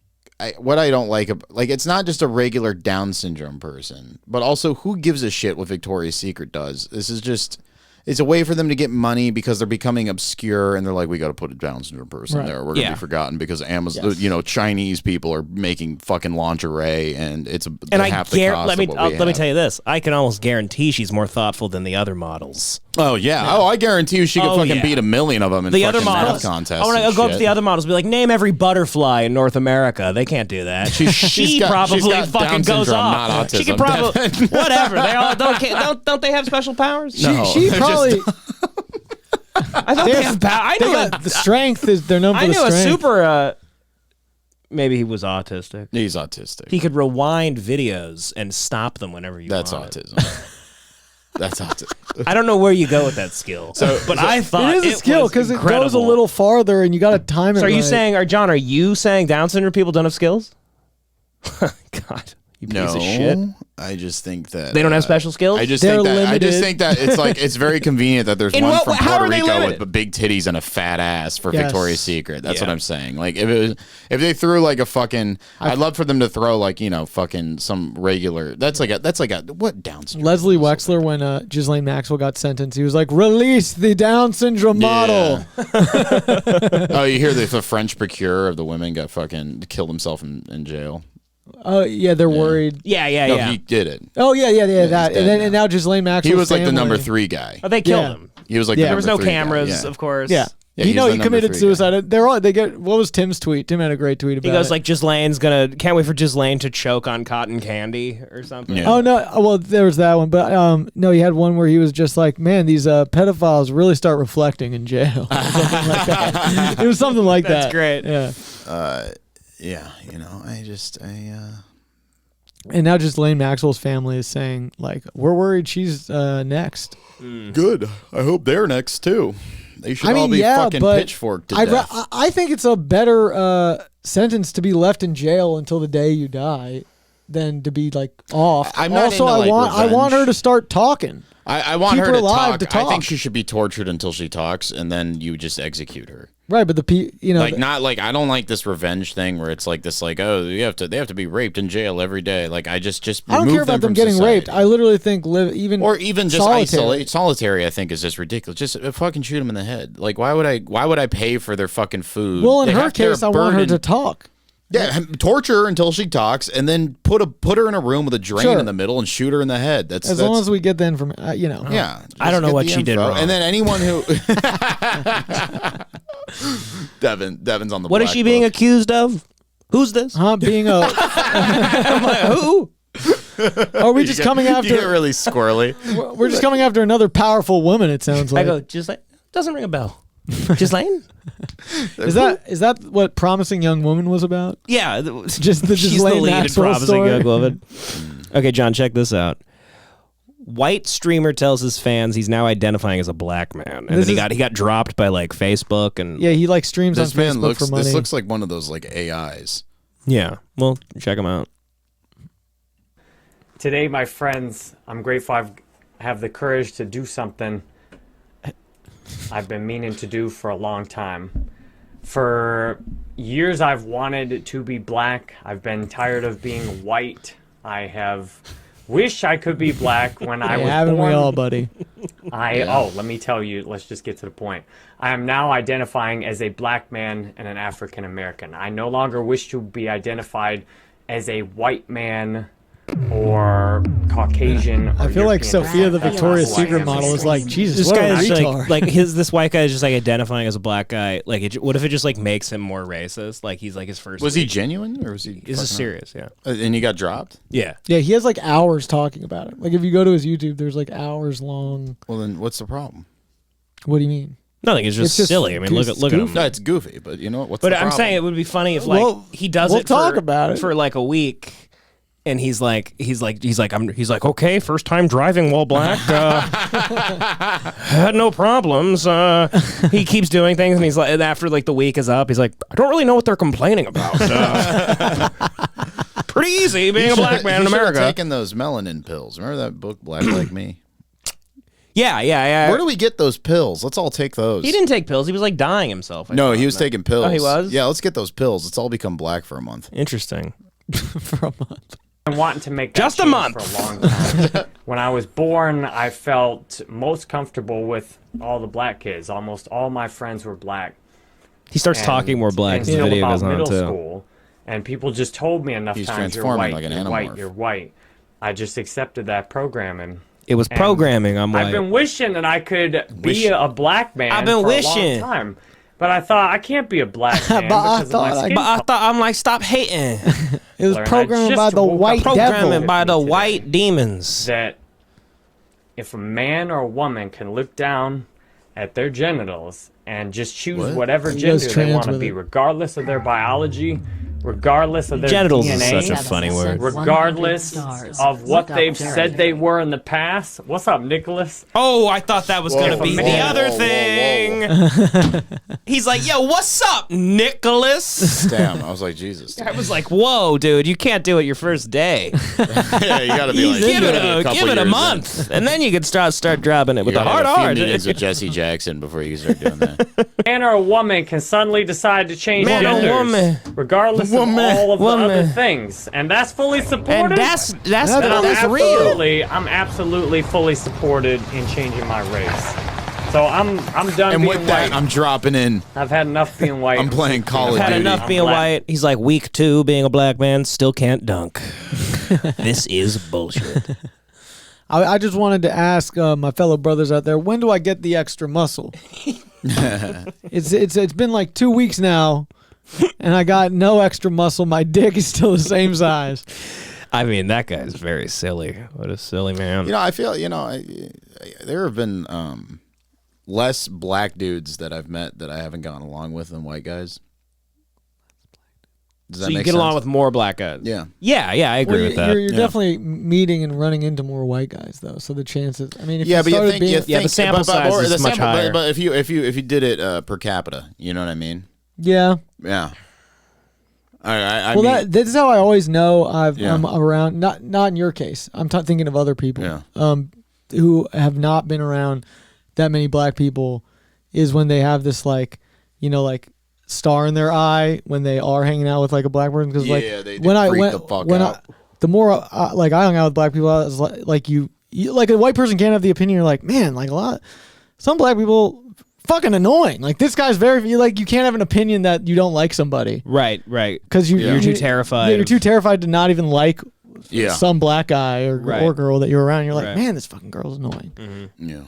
what I don't like it's not just a regular Down syndrome person, but also who gives a shit what Victoria's Secret does. This is just. It's a way for them to get money because they're becoming obscure, and they're like, we got to put a Down syndrome person Right. there. We're gonna Yeah. be forgotten because Amazon, Chinese people are making fucking lingerie, and it's And I half the cost let me of what we let me have. tell you this: I can almost guarantee she's more thoughtful than the other models. Oh yeah. Oh, I guarantee you, she could Oh, fucking yeah. beat 1,000,000 of them in The fucking other models, math contests. I want to and go up to shit. the other models, and be like, name every butterfly in North America. They can't do that. She got- probably she's got fucking Down goes syndrome, off. not She could autism, probably Devin. whatever. They all don't they have special powers? No. She they're probably. I thought they have power. I They knew got the strength is they're known for I the knew a strength. super. Maybe he was autistic. He's autistic. He could rewind videos and stop them whenever you That's wanted. autism. That's autism. I don't know where you go with that skill. But I thought It is a skill was because it goes a incredible. little farther, and you got to time it. So are you right. saying, John? Are you saying Down syndrome people don't have skills? God, you piece No, of shit. I just think that They don't have special skills. I just They're think that I just limited. think that it's very convenient that there's In one what- from how Puerto are they Rico limited? with big titties and a fat ass for Yes. Victoria's Secret. That's what Yeah. I'm saying. Like if they threw like a fucking, I'd love for them to throw like fucking some regular. That's like a what Down syndrome? Leslie is this? Wexler, when Ghislaine Maxwell got sentenced, he was like, "Release the Down syndrome model." Oh, you hear the French procureur of the women got fucking killed himself in jail. Oh yeah, they're worried. yeah, No, yeah. he did it. Oh yeah, that. he's dead And now Ghislaine Maxwell. He was like the number 3 guy. Oh, they killed Yeah. him. He was like Yeah. the There was no number 3 guy, cameras, yeah. of course. Yeah. Yeah, You he's know, the he number committed 3 suicide. They're all. They get. What was Tim's tweet? Tim had a great tweet about He goes it. like, Ghislaine's can't wait for Ghislaine to choke on cotton candy or something. Yeah. Oh no! Well, there was that one, but no, he had one where he was just like, "Man, these pedophiles really start reflecting in jail." Something like that. It was something like that. That's great. Yeah. Yeah, And now just Ghislaine Maxwell's family is saying, like, we're worried she's next. Good. I hope they're next too. They should all be fucking pitchforked to death. I think it's a better sentence to be left in jail until the day you die than to be like off. I'm not also, into, I want her to start talking. I want Keep her her to alive talk. to I think talk. she should be tortured until she talks, and then you just execute her. Right, but Not like I don't like this revenge thing where it's like this, like, oh, they have to be raped in jail every day. Like I just I don't care about them getting raped. I literally think even just solitary. solitary. I think is just ridiculous. Just fucking shoot them in the head. Like why would I pay for their fucking food? Well, in her case, I want her to talk. Yeah, torture her until she talks, and then put her in a room with a drain in the middle and shoot her in the head. That's as long as we get the information. Yeah, I don't know what she did wrong. And then anyone who Devin's on the. What is she being accused of? Who's this? Being a. I'm like, who? Are we just coming after? You get really squirrely. We're just coming after another powerful woman. It sounds like. I go, Ghislaine, doesn't ring a bell. Ghislaine? Is that what Promising Young Woman was about? Yeah, just the she's the Ghislaine lead in Maxwell Promising story? Young Woman. Okay, John, check this out. White streamer tells his fans he's now identifying as a black man, and then he got dropped by like Facebook and yeah, he like streams on Facebook for money. This looks like one of those like AIs. Yeah, well, check him out. Today, my friends, I'm grateful I have the courage to do something I've been meaning to do for a long time. For years, I've wanted to be black. I've been tired of being white. I have wished I could be black when I was haven't born. we all, buddy? Let me tell you, let's just get to the point. I am now identifying as a black man and an African American. I no longer wish to be identified as a white man or Caucasian. I feel like Sophia, the Victoria's Secret model, is like, Jesus, This what guy a is retard. this white guy is just like identifying as a black guy. Like, what if it just like makes him more racist? Like he's like his first. Was he genuine or was he? This is serious, yeah. And he got dropped. Yeah. Yeah, he has like hours talking about it. Like if you go to his YouTube, there's like hours long. Well, then what's the problem? What do you mean? Nothing. It's just silly. I mean, look at him. No, it's goofy, but you know what? What's But the I'm problem? saying it would be funny if like he does we'll it talk about it. for like a week. And he's like, okay, first time driving while black, had no problems. He keeps doing things, and he's like, and after like the week is up, he's like, I don't really know what they're complaining about. Pretty easy being a black man in America. Taking those melanin pills. Remember that book, Black Like Me? Yeah. Where do we get those pills? Let's all take those. He didn't take pills. He was like dying himself. No, he was taking pills. Oh, he was? Yeah, let's get those pills. Let's all become black for a month. Interesting. For a month. I've been wanting to make that Just a change month. for a long time. When I was born, I felt most comfortable with all the black kids. Almost all my friends were black. He starts talking more black as the until video about goes on middle too. school, and people just told me enough He's times, "You're transforming white, like an you're animorph. white, you're white." I just accepted that programming. It was And programming. I'm I've like, been wishing that I could be a black man. I've been for wishing. a long time, but I thought I can't be a black man But I because of my thought I- skin but I color. thought I'm like, stop hating. It was Learn. I programmed by just the woke up white Programming devil. by the Today. white demons. That if a man or a woman can look down at their genitals and just choose whatever He gender goes they trans want to with be, it. regardless of their biology, regardless of their Genitals is DNA, such a funny word. regardless of what they've said they were in the past. What's up, Nicholas? Oh, I thought that was gonna be whoa, the whoa, other whoa, thing. He's like, yo, what's up, Nicholas? Damn, I was like, Jesus. I was like, whoa, dude, you can't do it your first day. Yeah, you gotta be like, give you it gotta be a couple years in. month, and then you can start dropping it with You the gotta hard have a few R. meetings with Jesse Jackson before you start doing that. Man or a woman can suddenly decide to change Man or genders, woman. regardless Woman. of all of the Woman. other things, and that's fully supported. And that's And I'm real. I'm absolutely fully supported in changing my race. So I'm done And being with that, white. I'm dropping in. I've had enough being white. I'm playing Call of Had Duty. enough being black. white. He's like, week 2, being a black man, still can't dunk. This is bullshit. I just wanted to ask my fellow brothers out there, when do I get the extra muscle? It's been like 2 weeks now, and I got no extra muscle. My dick is still the same size. I mean, that guy's very silly. What a silly man. You know, I feel, there have been less black dudes that I've met that I haven't gotten along with than white guys. Does that So you make get sense? along with more black guys. Yeah. Yeah, I agree with that. You're definitely meeting and running into more white guys though. So the chances. I mean, if Yeah, you but you started think, being, the sample size is much higher. But if you did it per capita, you know what I mean? yeah. Yeah. I Well, mean, that's how I always know Yeah. I'm around. Not in your case. I'm thinking of other people. Yeah. Who have not been around that many black people, is when they have this like star in their eye when they are hanging out with like a black person. Because they freak the fuck out. The more I hung out with black people, I was like you like a white person can't have the opinion. You're like, man, like some black people fucking annoying. Like this guy's you can't have an opinion that you don't like somebody. Right. Because You're too terrified. Yeah, you're too terrified to not even like Yeah. some black guy or girl that you're around. You're like, Right. man, this fucking girl's annoying. Yeah.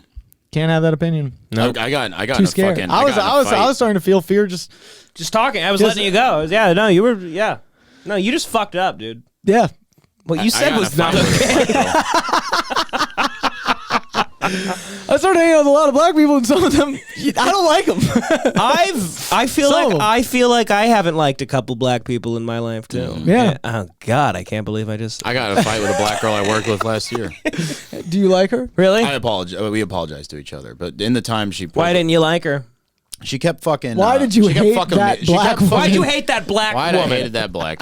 Can't have that opinion. I got Too in a scared. fucking. I was got in a fight. starting to feel fear. Just talking. I was Just- letting you go. You were. Yeah. No, you just fucked up, dude. yeah. What you said I got was in a not fight with okay. a black girl. I started hanging out with a lot of black people, and some of them I don't like them. I feel Some of them. like I haven't liked a couple black people in my life too. Yeah. Oh God, I can't believe I just. I got in a fight with a black girl I worked with last year. Do you like her? Really? I apologize. We apologized to each other, but in the time Why didn't you like her? she kept fucking? Why did you she kept hate fucking that me. She black kept woman? Why'd fucking- you hate that black Why woman? I hated that black?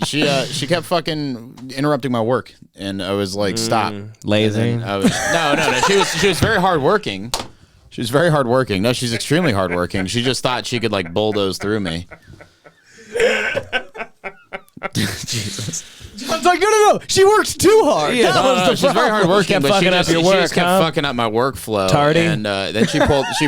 She kept fucking interrupting my work, and I was like, "Stop, lazy. And then I was no. She was very hardworking. She was very hardworking. No, she's extremely hardworking. She just thought she could like bulldoze through me. Jesus. I was like, no. She works too hard. Yeah, That was the She's very problem. hardworking, Kept but fucking up your she work, just kept huh? fucking up my workflow. Tardy. And then she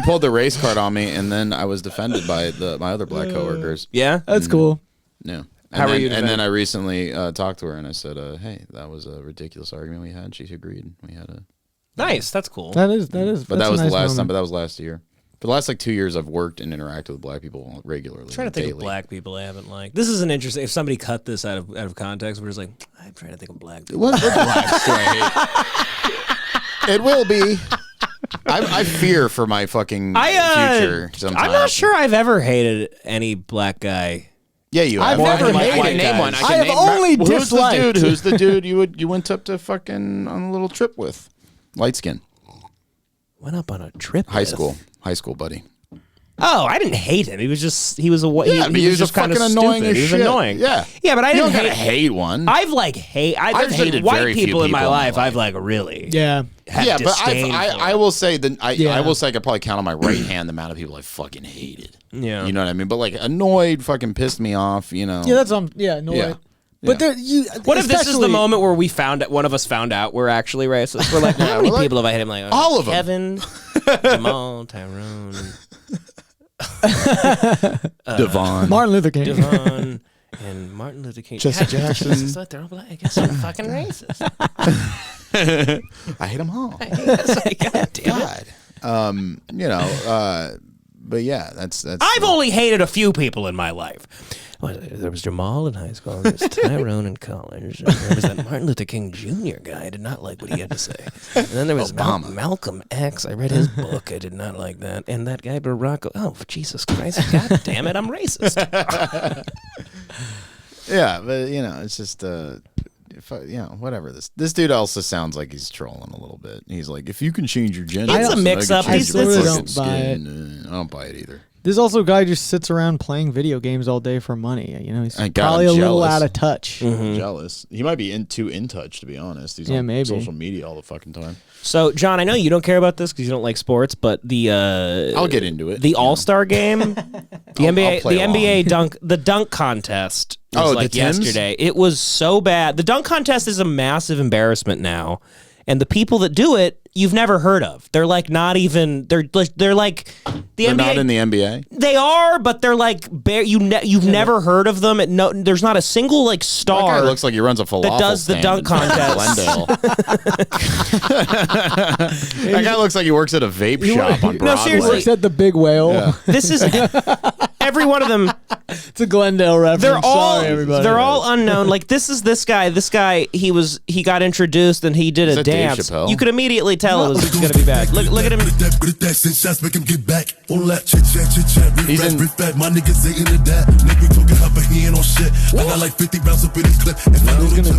pulled the race card on me, and then I was defended by my other black coworkers. Yeah. That's cool. Yeah. How were you And then defended? I recently talked to her, and I said, "Hey, that was a ridiculous argument we had." She agreed. We had a, Nice. That's cool. That is. but that's that was a the nice last time. moment. But that was last year. For the last like 2 years, I've worked and interacted with black people regularly. I'm trying to think of black people I haven't liked. This is an interesting. If somebody cut this out of context, we're just like, I'm trying to think of black people. What blacks do I hate? It will be. I fear for my fucking future. Sometimes I'm not sure I've ever hated any black guy. Yeah, you I've have. never I hated can name guys. one. I can have name, only who's disliked. the dude? Who's the dude you went up to fucking on a little trip with? Light skin. Went up on a trip. High with. school buddy. Oh, I didn't hate him. He was just he was a Yeah, but he he was just kind of fucking annoying stupid. as He was shit. annoying. Yeah. Yeah, but I You didn't don't gotta hate. hate one. I've like hate. I've There's been hated white very few people in my people in my life. I've like really. Yeah. Had Yeah, but disdain for. I will say that Yeah. I will say I could probably count on my right hand the amount of people I fucking hated. Yeah. You know what I mean? But like annoyed, fucking pissed me off. You know. Yeah, that's no Yeah. way. But there, What if this is the especially- moment where one of us found out we're actually racist? We're like, how many we're like, people have I hit him? Like all of them. Kevin, Jamal, Tyrone, Devon. Martin Luther King? Devon, and Martin Luther King. Jesse God, Jackson. it's just like they're all black. I guess I'm fucking racist. I hate them all. It's like, God damn it. God. But yeah, that's. I've only hated a few people in my life. There was Jamal in high school. There was Tyrone in college. And there was that Martin Luther King Jr. guy. I did not like what he had to say. And then there was Malcolm X. I read his book. I did not like that. And that guy Barack. Oh, Jesus Christ! God damn it! I'm racist. Yeah, but it's just whatever. This dude also sounds like he's trolling a little bit. He's like, if you can change your gender, It's a so I mix-up. can change I your really fucking don't buy skin. I don't buy it either. There's also a guy who just sits around playing video games all day for money. He's God, probably I'm a little jealous. out of touch. I'm jealous. He might be too in touch, to be honest. He's Yeah, on maybe. social media all the fucking time. So, John, I know you don't care about this because you don't like sports, but I'll get into it. The All-Star game, the NBA, play the along. NBA the dunk contest was Oh, like the Tims? yesterday. It was so bad. The dunk contest is a massive embarrassment now, and the people that do it, you've never heard of. They're like not even. They're like the They're NBA. not in the NBA. They are, but they're like you've never heard of them. There's not a single like That star guy looks like he runs a falafel that does the stand dunk in contest. Glendale. That guy looks like he works at a vape shop on No, Broadway. He seriously. works at the Big Whale. This is every every one of them. It's a Glendale reference. Sorry, everybody. They're all unknown. Like this is this guy. This guy, he got introduced and he did a that Dave dance. Chappelle? You could immediately tell it was gonna be bad. Look at him. He's in. My niggas ain't into that. Nigga talking up, but he ain't on shit. I got like 50 rounds up in his clip.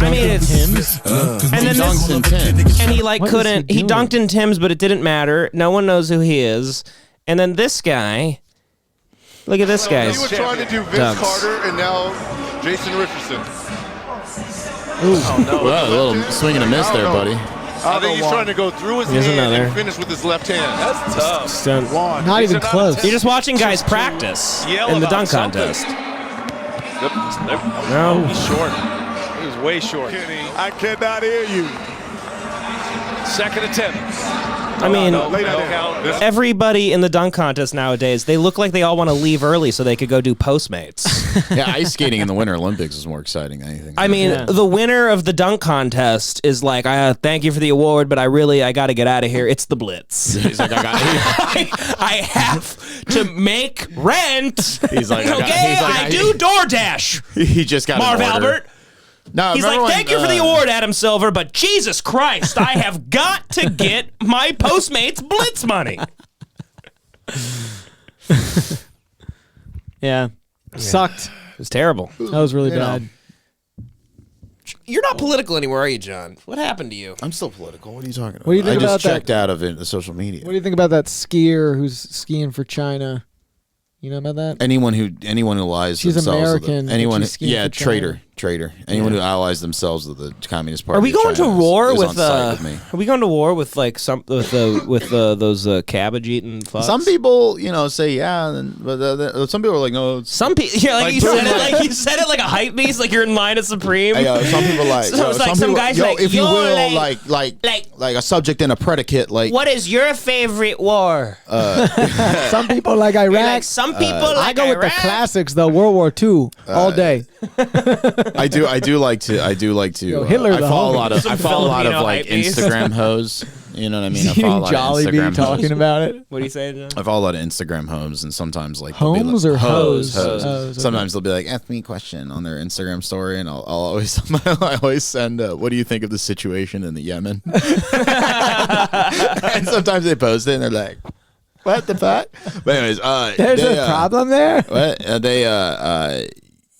I mean, it's and then dunks in Tim's. and he like What is couldn't. he He dunked in Tim's, but it didn't matter. No one knows who he is. And then this guy. Look at this guy. You were trying to do Vince Carter and now Jason Richardson. Well, a little swing and a miss there, buddy. I think he's trying to go through his Here's hand another. and finish with his left hand. That's tough. Stunt. Not even close. You're just watching guys practice in the dunk contest. Yep. No. He's short. He was way short. I cannot hear you. Second attempt. I mean, Lay that down. everybody in the dunk contest nowadays, they look like they all want to leave early so they could go do Postmates. Yeah, ice skating in the Winter Olympics is more exciting than anything. I mean, the winner of the dunk contest is like, thank you for the award, but I got to get out of here. It's the Blitz. he's like, I have to make rent. He's like, I do DoorDash. He just got Marv an order. Albert. No, He's like, thank you for the award, Adam Silver, but Jesus Christ, I have got to get my Postmates Blitz money. Yeah. Sucked. It was terrible. That was really bad. You're not political anymore, are you, John? What happened to you? I'm still political. What are you talking about? What do you think I about just checked out of it, the social media. What do you think about that skier who's skiing for China? You know about that? Anyone who lies She's themselves American, with but anyone she's skiing for traitor. Anyone who allies themselves with the Communist Party. Are we going to war is with? on side with me. Are we going to war with like those cabbage eating fucks? Some people, say but some people are like, no. Some people, yeah, like you said it like a hype beast, like you're in line at Supreme. Some people like, So it's like some guys like, if you yo, will, like a subject and a predicate, like. What is your favorite war? Some people like Iraq. Like some people like I go with the Iraq. classics though. World War II all day. I do like to. Yo, Hitler I the follow homie. a lot of. Some I follow a lot of Filipino like hypebeast. Instagram hoes. You know what I mean? I Eating follow a lot of Jollibee, Instagram talking hoes. about it. What do you say, John? I follow a lot of Instagram hoes, and sometimes like they'll be Homes like, or hoes? Hoes. Hoes, okay. Sometimes they'll be like, "Ask me a question" on their Instagram story, and I'll always I always send, "What do you think of the situation in the Yemen?" And sometimes they post it, and they're like, "What the fuck?" But anyways, There's a problem there. What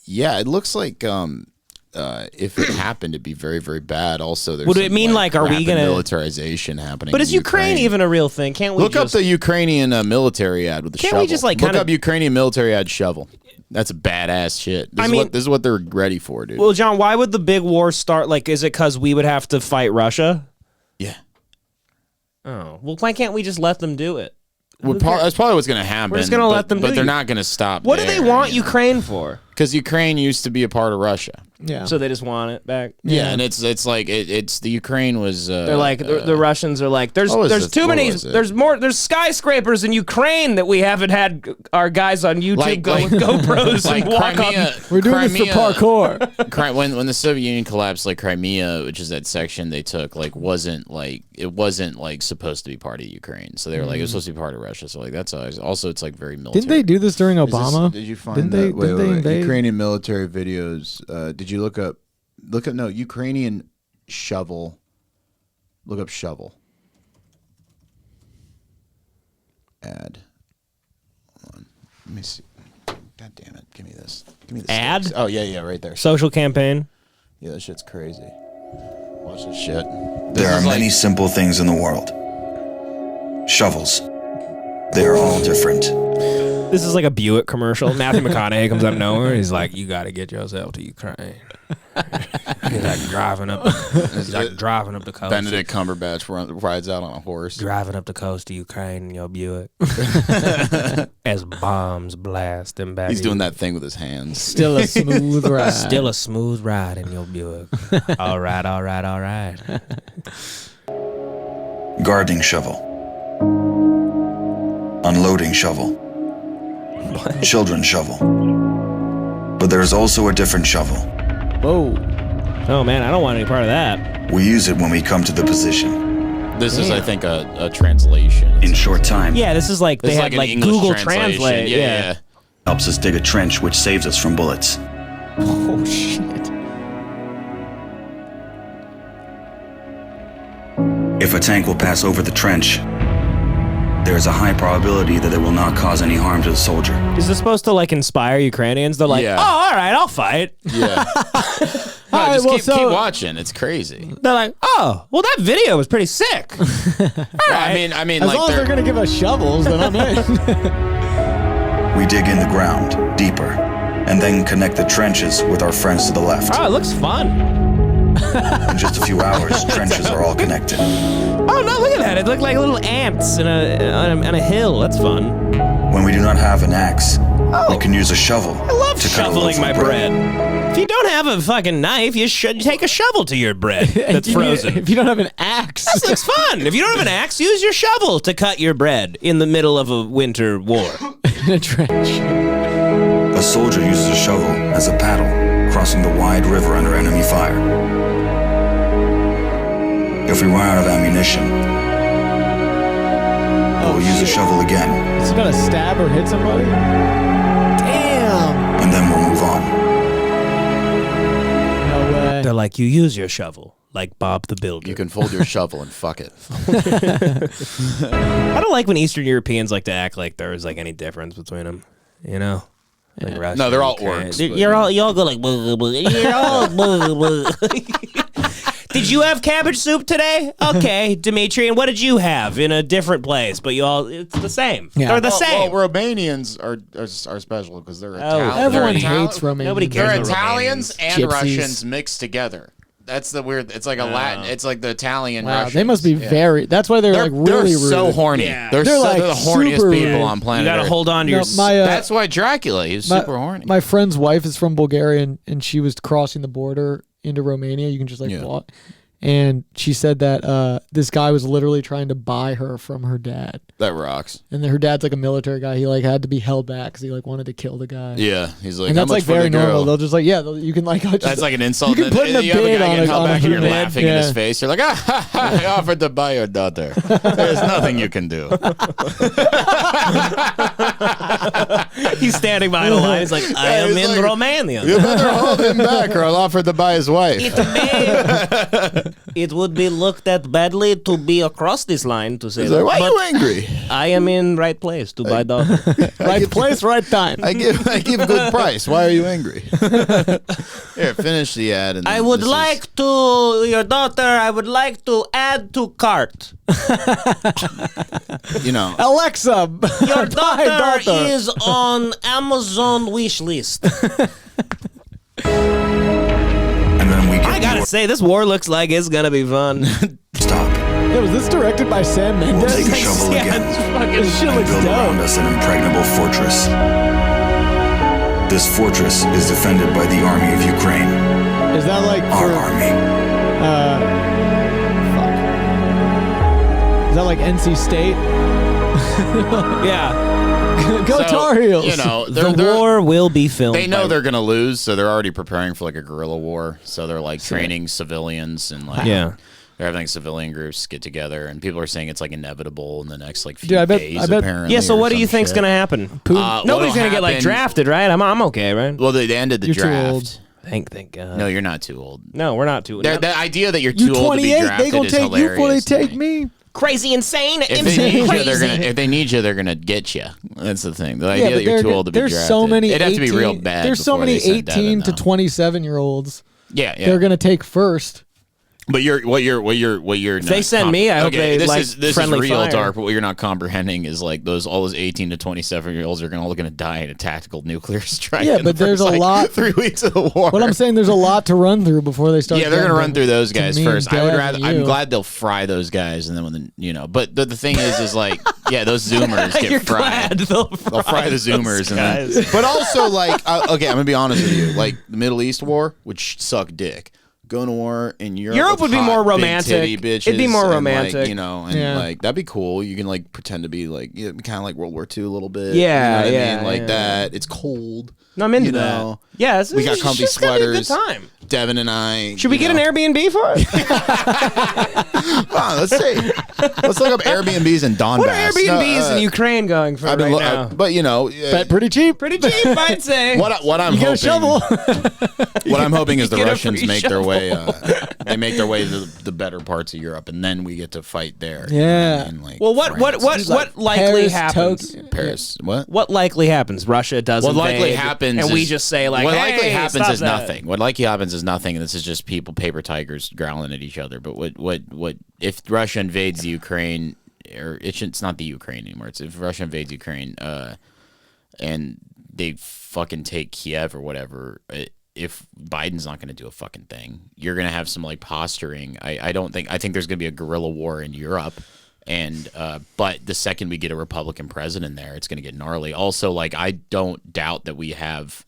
yeah, it looks like if it happened, it'd be very, very bad. Also, there's Would it mean, like, are we rapid gonna- militarization happening? But in is Ukraine even a real thing? Can't we look just up the Ukrainian military ad with the Can't shovel? we just, like, look kinda- up Ukrainian military ad shovel? That's a badass shit. This is what they're ready for, dude. Well, John, why would the big war start? Like, is it because we would have to fight Russia? yeah. Oh, well, why can't we just let them do it? That's probably what's going to happen. We're just gonna let them but do they're it. not going to stop. What do they want Ukraine for? Because Ukraine used to be a part of Russia. Yeah. So they just want it back. Yeah, and it's like it's the Ukraine was. They're like the Russians are like there's skyscrapers in Ukraine that we haven't had our guys on YouTube go with GoPros like and walk Crimea, up. We're doing this for parkour. When the Soviet Union collapsed, like Crimea, which is that section they took, wasn't supposed to be part of Ukraine. So they were like, it was supposed to be part of Russia. So like that's also it's like very military. Didn't they do this during Obama? Did you find Didn't that? they? Wait, Didn't they invade? Ukrainian military videos. Did you look up Ukrainian shovel? Look up shovel. Ad. Hold on. Let me see. God damn it. Give me this. Ad? sticks. Oh yeah, right there. Social campaign. Yeah, that shit's crazy. Watch this shit. There are many simple things in the world. Shovels. They are all different. This is like a Buick commercial. Matthew McConaughey comes out of nowhere. He's like, "You got to get yourself to Ukraine." He's like driving up the coast. Benedict Cumberbatch rides out on a horse. Driving up the coast to Ukraine in your Buick as bombs blast him back. He's doing that thing with his hands. Still a smooth ride. Still a smooth ride in your Buick. All right. Gardening shovel. Unloading shovel. Children's shovel. But there's also a different shovel. Whoa. Oh man, I don't want any part of that. We use it when we come to the position. This is, I think, a translation. In short time. Yeah, this is like This they is had an like English Google translation. Translate. Yeah. helps us dig a trench which saves us from bullets. Oh shit. If a tank will pass over the trench, there is a high probability that it will not cause any harm to the soldier. Is this supposed to like inspire Ukrainians? They're like, Yeah. oh, all right, I'll fight. Yeah. No, right, just well, keep watching. It's crazy. They're like, oh, well, that video was pretty sick. All right. I mean, As like long as they're gonna give us shovels, then I'm in. We dig in the ground deeper and then connect the trenches with our friends to the left. Oh, it looks fun. In just a few hours, trenches are all connected. Oh, no, look at that. It looked like little ants on a hill. That's fun. When we do not have an axe, we can use a shovel. I love to cut a shoveling loaf my of bread. If you don't have a fucking knife, you should take a shovel to your bread that's frozen. If you don't have an axe. That looks fun. If you don't have an axe, use your shovel to cut your bread in the middle of a winter war. In a trench. A soldier uses a shovel as a paddle, crossing the wide river under enemy fire. If we run out of ammunition, we'll use a shovel again. Is he gonna stab or hit somebody? Damn. And then we'll move on. No way. They're like, you use your shovel, like Bob the Builder. You can fold your shovel and fuck it. I don't like when Eastern Europeans like to act like there is like any difference between them. You know, like Russia. No, they're all Ukraine. orcs. You all go like. You're all. Did you have cabbage soup today? Okay, Dimitri. And what did you have in a different place? But you all—it's the same. Yeah. They're the same. Well, Romanians are special because they're Italian. Everyone They're hates Romanians. Nobody cares. They're about Italians Romanians. and Gypsies. Russians mixed together. That's the weird. It's like a Latin. It's like the Italian. Wow, Russians. they must be very. That's why they're like really they're so rude. horny. Yeah. They're like the horniest super people rude. on planet You gotta Earth. hold on to No, your. That's why Dracula. He's super horny. My friend's wife is from Bulgaria, and she was crossing the border into Romania. You can just walk. And she said that this guy was literally trying to buy her from her dad. That rocks. And then her dad's like a military guy. He like had to be held back because he like wanted to kill the guy. Yeah, he's like, And how that's much like for very the girl? normal. They'll just like you can like just, That's like an insult. You can put in a You have bid guy on getting held a back and you're bid. laughing in his Yeah. face. You're like, I offered to buy your daughter. There's nothing you can do. He's standing behind the line. He's like, I am he's in like, Romania. You better hold him back, or I'll offer to buy his wife. It would be looked at badly to be across this line to say He's that. like, why are But you angry? I am in right place to buy dog. right place, right time. I give good price. Why are you angry? Here, finish the ad. And I then would this like to, your daughter, I would like to add to cart. is, Alexa, Your daughter is on Amazon wish list. And then we I gotta say, this war looks like it's gonna be fun. stop. Yeah, was this directed by Sam We'll Mendes? take a shovel Yeah, again it's fucking- This shit and looks build around dope. us an impregnable fortress. This fortress is defended by the army of Ukraine, Is that like our for army. fuck? Is that like NC State? Yeah. Go So, Tar Heels. The war will be filmed. They know by- they're gonna lose, so they're already preparing for like a guerrilla war. So they're like training civilians and like Yeah. they're having civilian groups get together, and people are saying it's like inevitable in the next like few Dude, I bet- days. I bet- Apparently, Yeah, so or what do you some think's shit. gonna happen? What'll Nobody's gonna get like happen- drafted, right? I'm okay, right? Well, they ended the You're too draft. old. Thank God. No, you're not too old. No, we're not too. The idea that you're You too old to be 28, drafted they gonna is take you before they hilarious to take me. me. Crazy, insane, If they need you, they're gonna. If they need you, they're gonna get you. That's the thing. The idea that you're too old to be there's drafted. so many. It'd have to be 18 real bad. There's so before many they sent Devin, 18 to though. 27-year-olds. Yeah, yeah. They're gonna take first. But what you're they send me, I hope they this like is friendly real fire. dark. But what you're not comprehending is like all those 18 to 27-year-olds are all gonna die in a tactical nuclear strike. Yeah, in but the there's first, a lot- 3 weeks of the war. What I'm saying, there's a lot to run through before they start. Yeah, they're gonna getting run through those to guys me first. and I would Dev rather. and I'm you. glad they'll fry those guys, and then but the thing is like, yeah, those Zoomers get You're fried. glad they'll They'll fry the Zoomers, and then, guys. but also like, okay, I'm gonna be honest with you. Like the Middle East war, which sucked dick. Going to war in Europe. Europe with would be more hot, big romantic. titty bitches It'd be more and, romantic. like, and Yeah. like that'd be cool. You can like pretend to be like kind of like World War II a little bit. Yeah, you know what yeah, I mean? Like yeah. that. It's cold. No, I'm into you that. know? Yeah, We got comfy sweaters. Good time. Devin and I. Should we get an Airbnb for it? on, let's see. Let's look up Airbnbs in Donbass. What are Airbnbs in Ukraine going for right now? But you know, Bet pretty cheap. Pretty cheap, I'd say. what I'm You get a shovel. what I'm hoping is the get a Russians free make their shovel. way. They make their way to the better parts of Europe, and then we get to fight there. Yeah. In, like, Well, what France. likely Paris, happens? Tokyo. Paris? What? What likely happens? Russia does What invade, likely happens and we is- just say like, what hey, likely happens stop is that. nothing. What likely happens is nothing, and this is just people, paper tigers, growling at each other. But what if Russia invades the Ukraine, or it's not the Ukraine anymore. It's if Russia invades Ukraine, and they fucking take Kiev or whatever. If Biden's not going to do a fucking thing, you're going to have some like posturing. I think there's going to be a guerrilla war in Europe. And but the second we get a Republican president there, it's going to get gnarly. Also, like I don't doubt that we have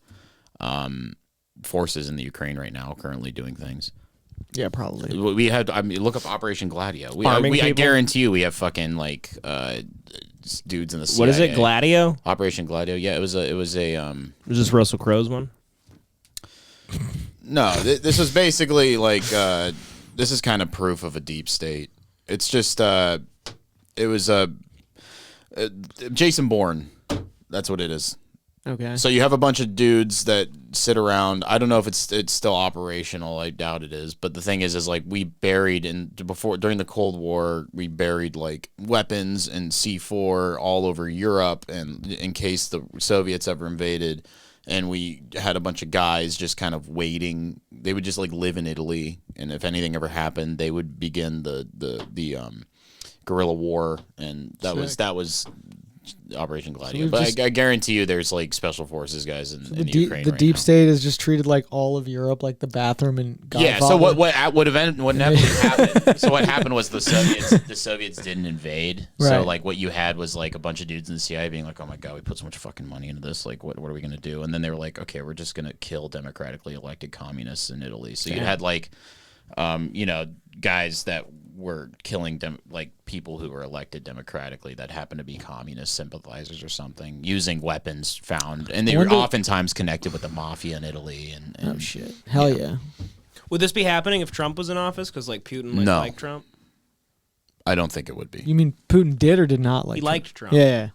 forces in the Ukraine right now currently doing things. Yeah, probably. We had. I mean, look up Operation Gladio. Arming I people? guarantee you, we have fucking like dudes in the CIA. What is it? Gladio? Operation Gladio. Yeah, it was a. Was this Russell Crowe's one? No, this was basically like this is kind of proof of a deep state. It's just it was Jason Bourne. That's what it is. Okay. So you have a bunch of dudes that sit around. I don't know if it's still operational. I doubt it is. But the thing is like we buried during the Cold War, we buried like weapons and C4 all over Europe, and in case the Soviets ever invaded. And we had a bunch of guys just kind of waiting. They would just like live in Italy, and if anything ever happened, they would begin the guerrilla war, and that was Operation Gladio. we've But just- I guarantee you, there's like special forces guys in The Ukraine. the right deep now. state is just treated like all of Europe, like the bathroom and Yeah. So what inevitably happened? So what happened was the Soviets didn't invade. So Right. like what you had was like a bunch of dudes in the CIA being like, oh my god, we put so much fucking money into this. Like what are we gonna do? And then they were like, okay, we're just gonna kill democratically elected communists in Italy. So you had like, guys that were killing them, like people who were elected democratically that happened to be communist sympathizers or something, using weapons found, and they were oftentimes connected with the mafia in Italy. And Oh shit! Hell yeah! Would this be happening if Trump was in office? Because like Putin No. liked Trump. I don't think it would be. You mean Putin did or did not like? He liked Trump. Yeah.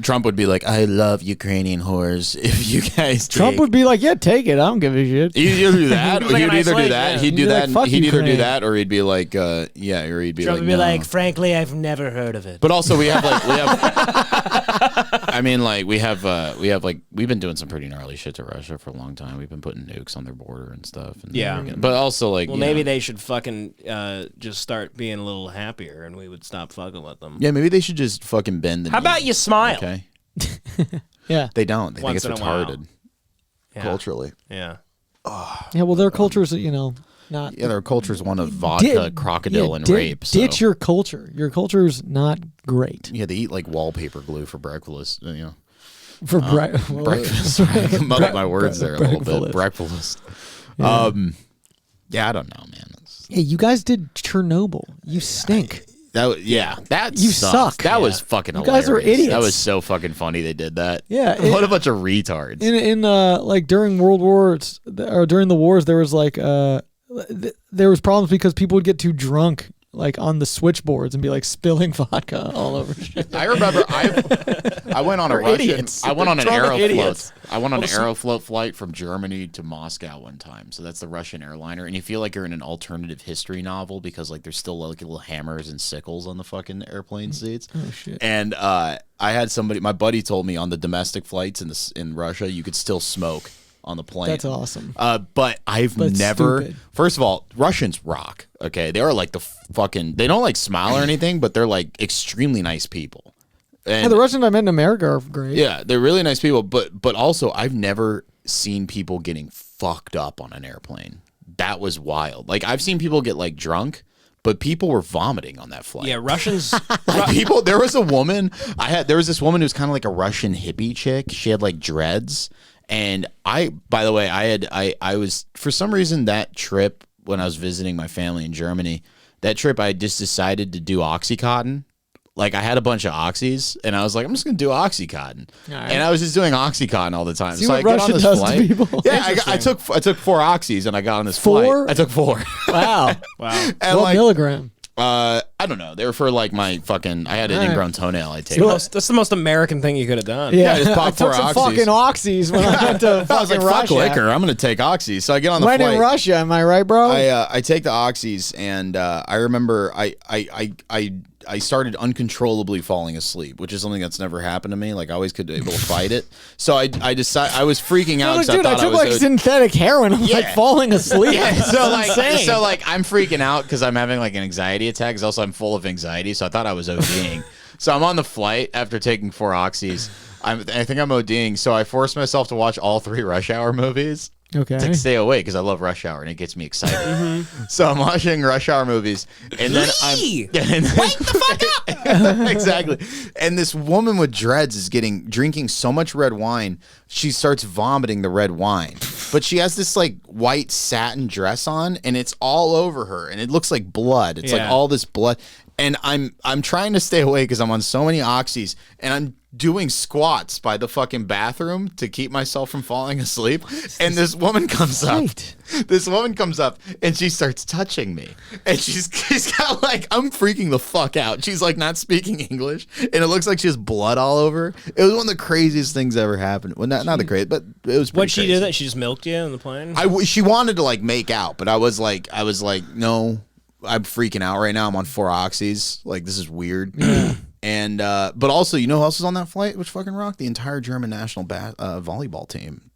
Trump would be like, I love Ukrainian whores. If you guys Trump would be like, yeah, take it. I don't give a shit. He'd either do that. He'd be like He'd a nice either do lady, that. yeah. He'd do He'd be that. like, "Fuck He'd either do Ukraine." that, or he'd be like, or he'd be Trump like, would be no. like, frankly, I've never heard of it. But also we have. I mean, like we've been doing some pretty gnarly shit to Russia for a long time. We've been putting nukes on their border and stuff. And Yeah. But also like, Well, you maybe know, they should fucking just start being a little happier, and we would stop fucking with them. yeah, maybe they should just fucking bend the. How about you smile? Okay. Yeah. They don't. They Once think it's in a while. retarded Yeah. culturally. Yeah. Yeah. Well, their culture's not. Yeah, their culture's one of vodka, crocodile, and rape. So. Ditch your culture. Your culture's not great Yeah, they eat like wallpaper glue for breakfast. You know, for breakfast. I muddled my words there a little bit. breakfast. Breakfast. Yeah, I don't know, man. Hey, you guys did Chernobyl. You stink. That You sucked. suck. That was fucking You hilarious. guys were idiots. That was so fucking funny they did that. Yeah, What a bunch of retards. in like during World Wars or during the wars, there was like there was problems because people would get too drunk like on the switchboards and be like spilling vodka all over shit. I remember I went on a They're Russian idiots. I went on an They're drunk Aeroflot. idiots. I went on an Aeroflot flight from Germany to Moscow one time. So that's the Russian airliner, and you feel like you're in an alternative history novel because like there's still like little hammers and sickles on the fucking airplane seats. Oh shit. And I had somebody, my buddy told me on the domestic flights in Russia, you could still smoke on the plane. That's awesome. But I've But never. stupid. First of all, Russians rock. Okay, they are like the fucking. They don't like smile or anything, but they're like extremely nice people. And Yeah, the Russians I met in America are great. yeah, they're really nice people. But also, I've never seen people getting fucked up on an airplane. That was wild. Like I've seen people get like drunk. But people were vomiting on that flight. Yeah, Russians. Like people, there was a woman. There was this woman who's kind of like a Russian hippie chick. She had like dreads, and by the way, I was for some reason that trip when I was visiting my family in Germany. That trip, I just decided to do OxyContin. Like I had a bunch of oxys, and I was like, I'm just gonna do OxyContin, right. and I was just doing OxyContin all the time. See so what I get on Russia this does to flight. people. Yeah, I took 4 oxys, and I got on this 4? flight. I took 4. Wow. Wow. And What like, milligram? I I don't know. They were for like my fucking. I had an ingrown toenail. I take. That's the most American thing you could have done. Yeah, I just popped I 4 took some oxys. fucking oxys when I went to fucking I was like, fuck Russia. liquor. I'm gonna take oxys. So I get on the When flight. in Russia, am I right, bro? I take the oxys, and I remember I started uncontrollably falling asleep, which is something that's never happened to me. Like I always could be able to fight it. So I decided I was freaking out. Look, 'cause dude, I thought took was like synthetic heroin. I'm like falling asleep. Yeah, It's insane. like I'm freaking out because I'm having like an anxiety attack. Because also I'm full of anxiety, so I thought I was ODing. So I'm on the flight after taking 4 oxys. I think I'm ODing, so I forced myself to watch all 3 Rush Hour movies. Okay. To stay awake because I love Rush Hour and it gets me excited. So I'm watching Rush Hour movies, and then Wake the fuck up! Exactly. And this woman with dreads is drinking so much red wine, she starts vomiting the red wine. But she has this like white satin dress on, and it's all over her, and it looks like blood. It's like all this blood. And I'm trying to stay awake because I'm on so many oxys, and I'm doing squats by the fucking bathroom to keep myself from falling asleep. And this woman comes up. This woman comes up and she starts touching me. And she's got like, I'm freaking the fuck out. She's like not speaking English, and it looks like she has blood all over. It was one of the craziest things ever happened. Well, not the crazy, but it was. What'd she crazy. do? That she just milked you on the plane? She wanted to like make out, but I was like, no, I'm freaking out right now. I'm on 4 oxys. Like this is weird. And but also, you know who else was on that flight, which fucking rocked? The entire German national volleyball team.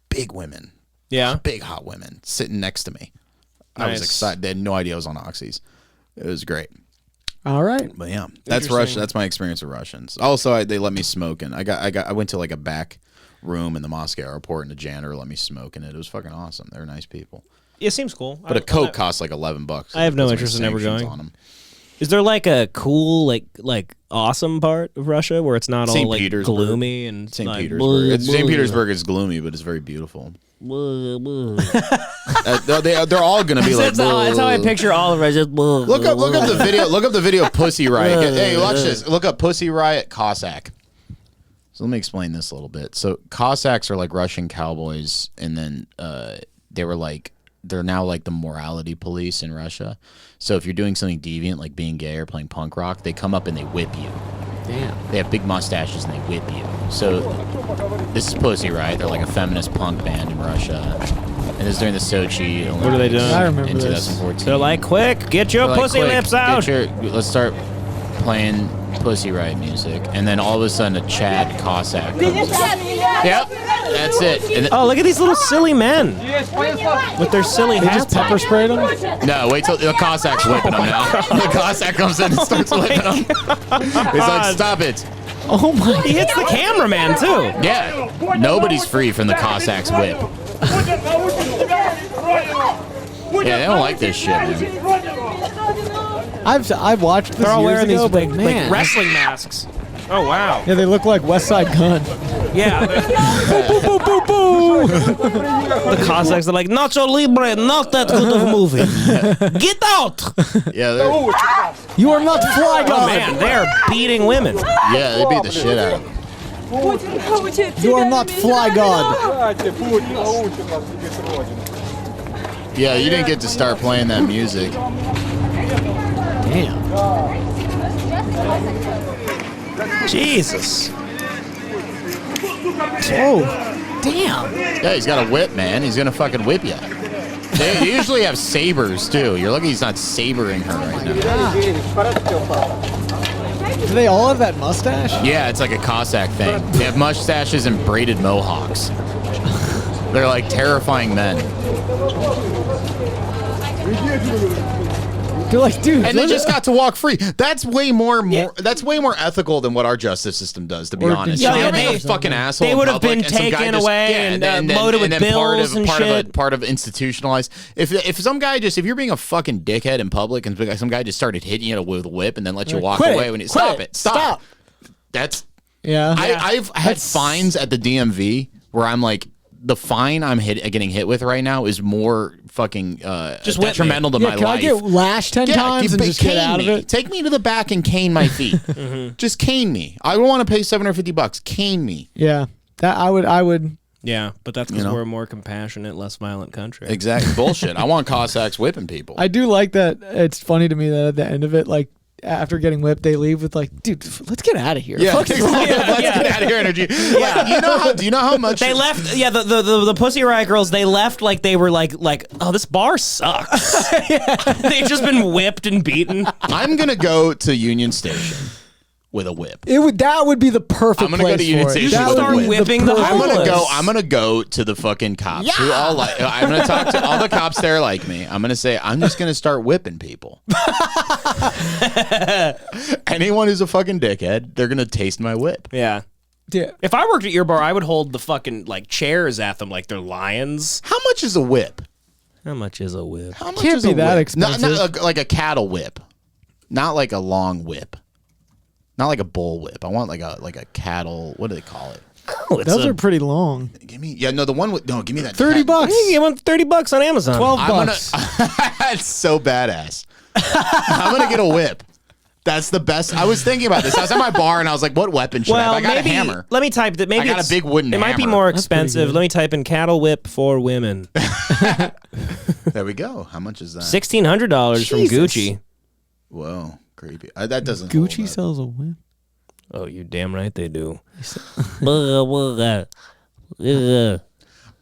Big women. Yeah. Big hot women sitting next to me. I was Nice. excited. They had no idea I was on oxys. It was great. All right. But yeah, that's Russia. That's my experience with Russians. Also, they let me smoke, and I went to like a back room in the Moscow airport, and the janitor let me smoke in it. It was fucking awesome. They were nice people. It seems cool. But a Coke costs like $11. I have no Because of interest in ever sanctions going. on 'em. Is there like a cool, like awesome part of Russia where it's not all St. like Petersburg. gloomy and St. like, Petersburg. St. blah, Petersburg is gloomy, but it's very beautiful. blah, blah. They're all gonna be like. That's how I picture all of Russia. Look up the video. Look up the video. Pussy Riot. Hey, watch this. Look up Pussy Riot Cossack. So let me explain this a little bit. So Cossacks are like Russian cowboys, and then they're now like the morality police in Russia. So if you're doing something deviant like being gay or playing punk rock, they come up and they whip you. Damn. They have big mustaches and they whip you. So this is Pussy Riot. They're like a feminist punk band in Russia. And this is during the Sochi Olympics. What are they doing? I remember in this. 2014. They're like, quick, get your They're like, pussy "Quick, lips out. let's start playing Pussy Riot music." And then all of a sudden a Chad Cossack comes up. Yep, that's it. And Oh, look at these little silly men with their silly They hats. just pepper sprayed them. no, wait till the Cossack's whipping them now. The Cossack comes in and starts whipping them. He's like, stop it. Oh my! He hits the cameraman too. Yeah, nobody's free from the Cossack's whip. Yeah, they don't like this shit, man. I've watched this They're all years wearing ago, these but big man, like wrestling masks. Oh wow. yeah, they look like West Side Gun. Yeah. Boo, boo, boo, boo. The Cossacks are like, Nacho Libre, not that good of a movie. Get out! Yeah, You are not Fly Oh God. man, they're beating women. yeah, they beat the shit out of them. You are not Fly God. Yeah, you didn't get to start playing that music. Damn. Jesus. Oh, damn. Yeah, he's got a whip, man. He's gonna fucking whip you. They usually have sabers too. You're lucky he's not sabering her right now. Do they all have that mustache? Yeah, it's like a Cossack thing. They have mustaches and braided mohawks. They're like terrifying men. They're like, dude. And they just got to walk free. That's way more that's way more ethical than what our justice system does, to be Or honest. yeah, You're they- being a fucking asshole. they in would have public, been and some guy taken just- away yeah, and, loaded with bills and shit. Part of institutionalized. If some guy if you're being a fucking dickhead in public and some guy just started hitting you with a whip and then let you walk Quit away it. when you Quit stop it. it. Stop. That's Yeah. I've had fines at the DMV where I'm like, the fine I'm getting hit with right now is more fucking Just whip detrimental to Yeah, my can life. I get lashed 10 times and just get cane out of me. it? Take me to the back and cane my feet. Just cane me. I don't want to pay $750. Cane me. Yeah. That I would. Yeah, but that's because You know? we're a more compassionate, less violent country. Exactly. Bullshit. I want Cossacks whipping people. I do like that. It's funny to me that at the end of it, like after getting whipped, they leave with like, dude, let's get out of here. Yeah, Fuck is wrong? let's get out of here, energy. Like, do you know how much They left. Yeah, the Pussy Riot girls. They left like they were like, oh, this bar sucks. They've just been whipped and beaten. I'm gonna go to Union Station with a whip. That would be the perfect. I'm gonna go to Union place for it. Station That with a would be whip. whipping the perfect- homeless. I'm gonna go to the fucking cops. Who all like. I'm gonna talk to all the cops there like me. I'm gonna say I'm just gonna start whipping people. Anyone who's a fucking dickhead, they're gonna taste my whip. Yeah. Yeah. If I worked at your bar, I would hold the fucking like chairs at them like they're lions. How much is a whip? How much is a whip? How much Can't is be a that whip? expensive. Not like a cattle whip. Not like a long whip. Not like a bull whip. I want like a cattle. What do they call it? Oh, Those are pretty long. Give me the one with give me that $30. You get one $30 on Amazon. $12. That's so badass. I'm gonna get a whip. That's the best. I was thinking about this. I was at my bar and I was like, what weapon should I have? I got maybe, a hammer. Let me type that. Maybe I got it's- a big wooden It might be hammer. more That's pretty expensive. good. Let me type in cattle whip for women. There we go. How much is that? $1,600 from Jesus. Gucci. Whoa, creepy. That doesn't. hold Gucci up. sells a whip. Oh, you damn right they do.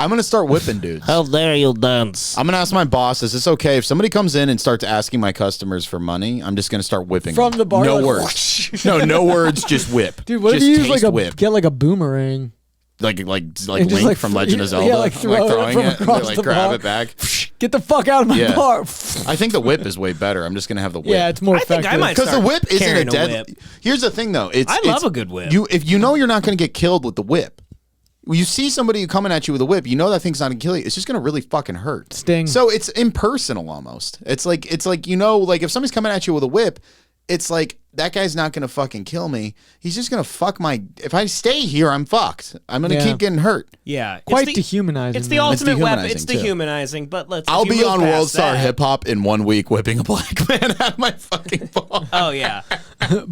I'm gonna start whipping dudes. How dare you dance? I'm gonna ask my boss, is this okay if somebody comes in and starts asking my customers for money? I'm just gonna start whipping From them. the bar, No like, words. No words. Just whip. Dude, what if Just you use like taste whip. get like a boomerang? like And just, Link like, from throw- Legend of yeah, Zelda, like, throw it throwing from it, and they, across like the grab bar. it back. Get the fuck out of my Yeah. bar. I think the whip is way better. I'm just gonna have the whip. Yeah, it's more I think effective. I might because the start whip isn't carrying a a dead. whip. Here's the thing, though. I love a good whip. If you know you're not gonna get killed with the whip. When you see somebody coming at you with a whip, you know that thing's not gonna kill you. It's just gonna really fucking hurt. Sting. So it's impersonal almost. It's like like if somebody's coming at you with a whip, it's like that guy's not gonna fucking kill me. He's just gonna fuck my. If I stay here, I'm fucked. I'm gonna Yeah. keep getting hurt. Yeah, Quite it's the, dehumanizing. It's the man. ultimate weapon. dehumanizing, It's too. dehumanizing. But let's. I'll if you be move on past World Star that- Hip Hop in 1 week whipping a black man out of my fucking bar. Oh yeah.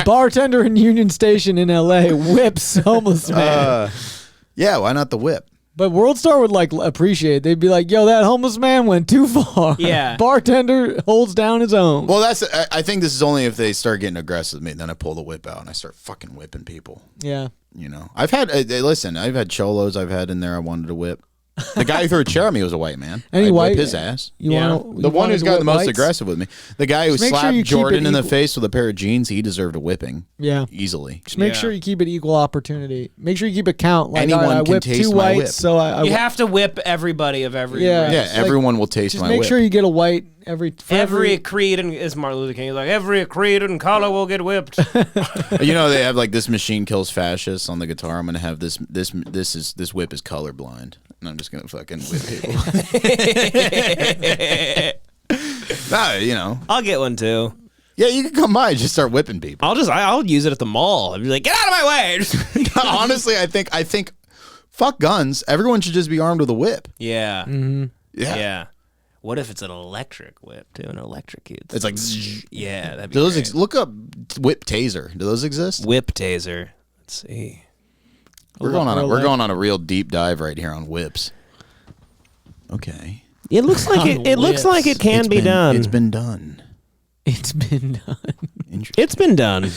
Bartender in Union Station in LA whips homeless man. Yeah, why not the whip? But World Star would like appreciate it. They'd be like, yo, that homeless man went too far. Yeah. Bartender holds down his own. Well, I think this is only if they start getting aggressive with me. Then I pull the whip out and I start fucking whipping people. Yeah. You know, I've had listen. I've had cholos. I've had in there. I wanted to whip. The guy who threw a chair at me was a white man. Any I'd white- whip his ass. You Yeah. want The one who's got the most aggressive with me. The guy who Just make sure slapped you keep Jordan it in the equal. face with a pair of jeans. He deserved a whipping. Yeah. Easily. Just make Yeah. sure you keep it equal opportunity. Make sure you keep it count. Like, Anyone all right, I can whipped taste two my whites, whip. so I You have to whip everybody of every Yeah. race. Yeah, Like, everyone will taste just my make whip. sure you get a white every Every creed and is Martin Luther King. He's like every creed and color will get whipped. You know they have like this machine kills fascists on the guitar. I'm gonna have this whip is colorblind, and I'm just gonna fucking whip people. Nah, you know. I'll get one too. Yeah, you can come by and just start whipping people. I'll use it at the mall. I'll be like, get out of my way. Honestly, I think fuck guns. Everyone should just be armed with a whip. Yeah. Yeah. Yeah. What if it's an electric whip too? An electric. It's like Yeah, that'd be do those great. look up whip taser. Do those exist? Whip taser. Let's see. We're going on a real deep dive right here on whips. Okay. It looks like it looks like it can It's be been- done. It's been done. It's been done. Interesting. It's been done.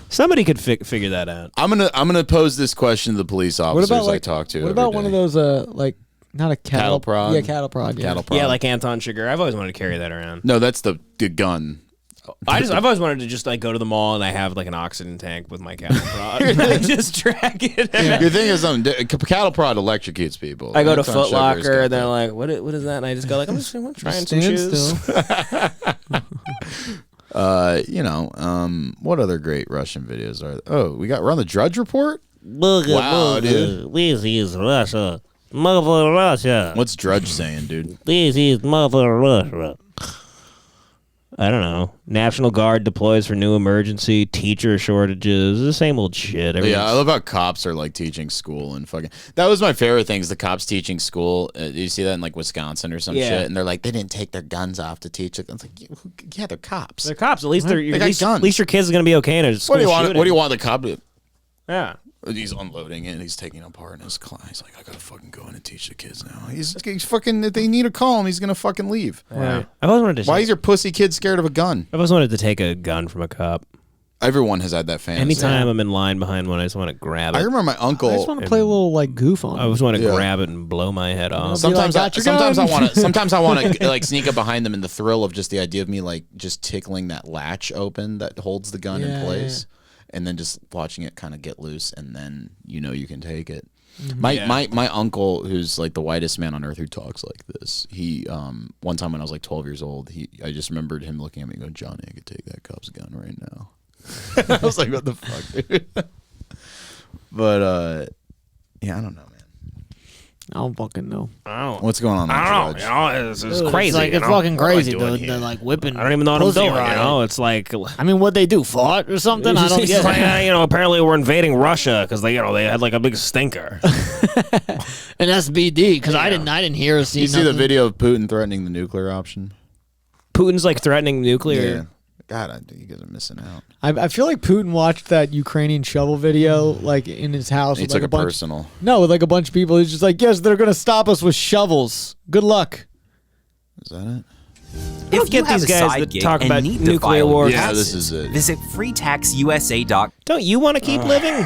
Somebody could figure that out. I'm gonna pose this question to the police What officers about like I talk to. What every about one of day. those like not a Cattle prod? Yeah, cattle prod. Yeah. cattle prod? Yeah, like Anton Chigurh. I've always wanted to carry that around. no, that's the gun. I've always wanted to just like go to the mall and I have like an oxygen tank with my cattle prod. And I just drag it. Your thing is cattle prod electrocutes people. I go to Anton Foot Sugar's Locker got and they're that. like, what is that? And I just go like, I'm just trying some Stand shoes. still. You know, what other great Russian videos are? Oh, we're on the Drudge Report. Wow, dude. This is Russia. Mother Russia. What's Drudge saying, dude? This is Mother Russia. I don't know. National Guard deploys for new emergency. Teacher shortages. The same old shit. Yeah, I love how cops are like teaching school and fucking. That was my favorite thing. Is the cops teaching school. You see that in like Wisconsin or some Yeah. shit, and they're like, they didn't take their guns off to teach it. It's like, yeah, they're cops. They're cops. At least They got guns. at least your kid's gonna be okay in a school What do you want? shooting. What do you want the cop to? Yeah. He's unloading it and he's taking it apart in his class. He's like, I gotta fucking go in and teach the kids now. He's fucking, if they need to call him, he's gonna fucking leave. Yeah. I've always wanted to. Why is your pussy kid scared of a gun? I've always wanted to take a gun from a cop. Everyone has had that fantasy. Anytime I'm in line behind one, I just want to grab it. I remember my uncle. I just want to play a little like goof on. I just want to grab it and blow my head off. Sometimes, like, sometimes I want to. Sometimes I want to like sneak up behind them in the thrill of just the idea of me like just tickling that latch open that holds the gun in place, and then just watching it kind of get loose, and then you can take it. My uncle, who's like the whitest man on earth who talks like this, he one time when I was like 12 years old, I just remembered him looking at me and going, Johnny, I could take that cop's gun right now. I was like, what the fuck, dude? But yeah, I don't know, man. I don't fucking know. What's going on? I don't know. It's crazy. It's fucking crazy, dude. They're like whipping. I don't even know what I'm doing. Riot. It's like. I mean, what they do? Fought or something? I don't get like, it. apparently we're invading Russia because they had like a big stinker. And that's BD because I didn't hear or see. You see the video of Putin threatening the nuclear option? Putin's like threatening nuclear. Yeah. God, you guys are missing out. I feel like Putin watched that Ukrainian shovel video like in his house. He with, took like, it a bunch, personal. No, with like a bunch of people. He's just like, yes, they're gonna stop us with shovels. Good luck. Is that it? If you get these guys that talk about nuclear war, yeah, this is it. Visit freetaxusa.com. Don't you want to keep living?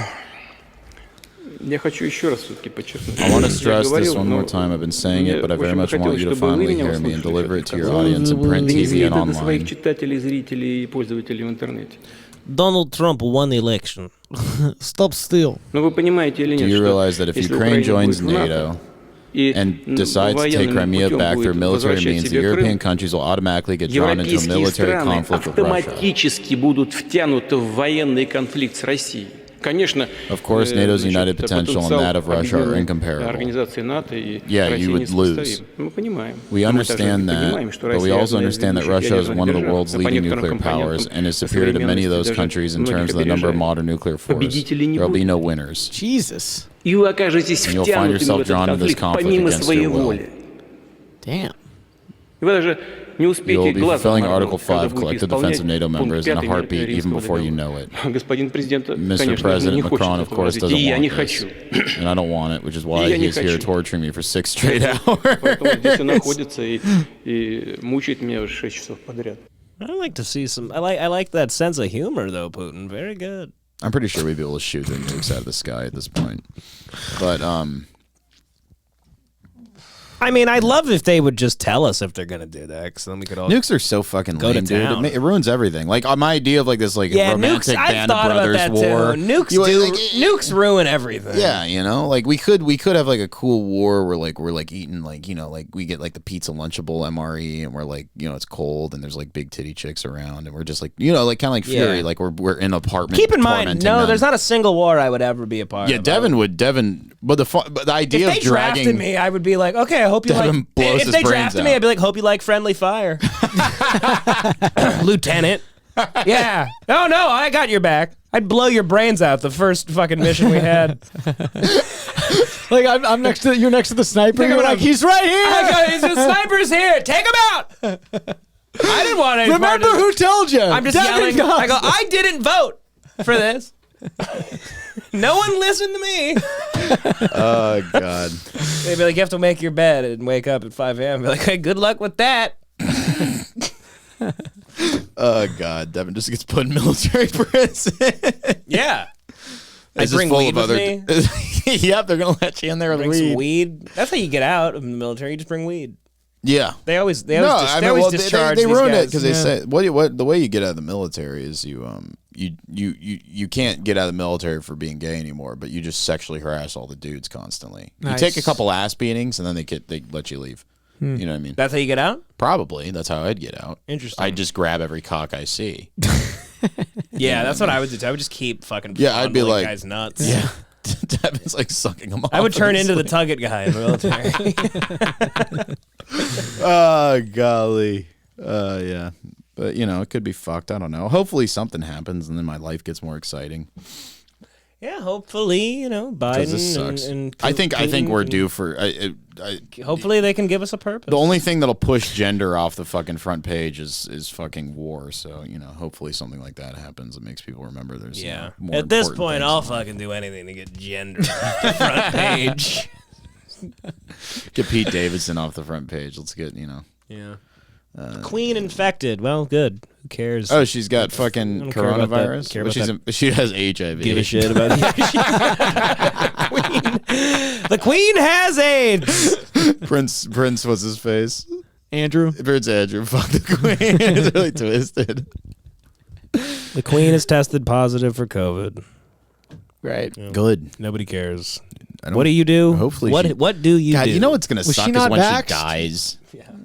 I want to stress this one more time. I've been saying it, but I very much want you to finally hear me and deliver it to your audience in print, TV, and online. Donald Trump won the election. Stop steal. Do you realize that if Ukraine joins NATO and decides to take Crimea back through military means, the European countries will automatically get drawn into a military conflict with Russia? Of course, NATO's united potential and that of Russia are incomparable. Yeah, you would lose. We understand that, but we also understand that Russia is one of the world's leading nuclear powers and is superior to many of those countries in terms of the number of modern nuclear forces. There will be no winners. Jesus. And you'll find yourself drawn into this conflict against your will. Damn. You will be fulfilling Article 5, collective defense of NATO members, in a heartbeat, even before you know it. Mr. President Macron, of course, doesn't want this. And I don't want it, which is why he's here torturing me for 6 straight hours. I like to see some. I like that sense of humor, though, Putin. Very good. I'm pretty sure we'd be able to shoot the nukes out of the sky at this point. But, I mean, I'd love if they would just tell us if they're gonna do that, because then we could all nukes are so fucking go to lame, dude. town. It ruins everything. Like my idea of like this like romantic I've band of thought about brothers that war. too. Nukes ruin everything. Yeah, like we could have like a cool war where like we're like eating like like we get like the pizza lunchable MRE and we're like it's cold and there's like big titty chicks around and we're just like like kind of like Fury, like we're in an apartment. Keep in mind, there's not a single war I would ever be a part of. Yeah, Devin, but the idea if of they dragging drafted me, I would be like, okay, I hope you Devin blows if his they brains drafted out. me, I'd be like, hope you like friendly fire, Lieutenant. Yeah. No, I got your back. I'd blow your brains out the first fucking mission we had. Like you're next to the sniper. You're like, he's right here. The sniper's here. Take him out. I didn't want any part Remember of who told you? I'm just yelling. I go, I didn't vote for this. No one listened to me. Oh, God. They'd be like, you have to make your bed and wake up at 5 a.m. Be like, hey, good luck with that. Oh, God. Devin just gets put in military prison. Yeah. I bring full weed of with other. me. Yep, they're gonna let you in there with Bring weed. some weed. That's how you get out of the military. You just bring weed. Yeah, they always They discharge. They these ruined guys. it because they say what the way you get out of the military is you can't get out of the military for being gay anymore, but you just sexually harass all the dudes constantly. Nice. You take a couple ass beatings and then they let you leave. You know what I mean? That's how you get out? Probably. That's how I'd get out. Interesting. I'd just grab every cock I see. Yeah, that's what I would do. I would just keep fucking. Yeah, I'd be like, guys nuts. Yeah. Devin's like sucking them off. I would turn into the Tugget guy in the military. Oh, golly. Yeah. But, it could be fucked. I don't know. Hopefully something happens and then my life gets more exciting. Yeah, hopefully, Biden This sucks. and I think Putin we're can- due for. Hopefully, they can give us a purpose. The only thing that'll push gender off the fucking front page is fucking war. So hopefully something like that happens. It makes people remember there's more At this important point, things I'll in life. fucking do anything to get gender off the front page. Get Pete Davidson off the front page. Let's get Yeah. Queen infected. Well, good. Who cares? Oh, she's got fucking don't care about that. coronavirus. Care But about she has HIV. Give a shit about it. The Queen has AIDS. Prince, what's his face? Andrew. Prince Andrew. Fuck the Queen. It's really twisted. The Queen is tested positive for COVID. Right. Good. Nobody cares. I don't- What do you do? Hopefully what she- what do you God, do? you know what's gonna Was suck she is not when vaxxed? she dies.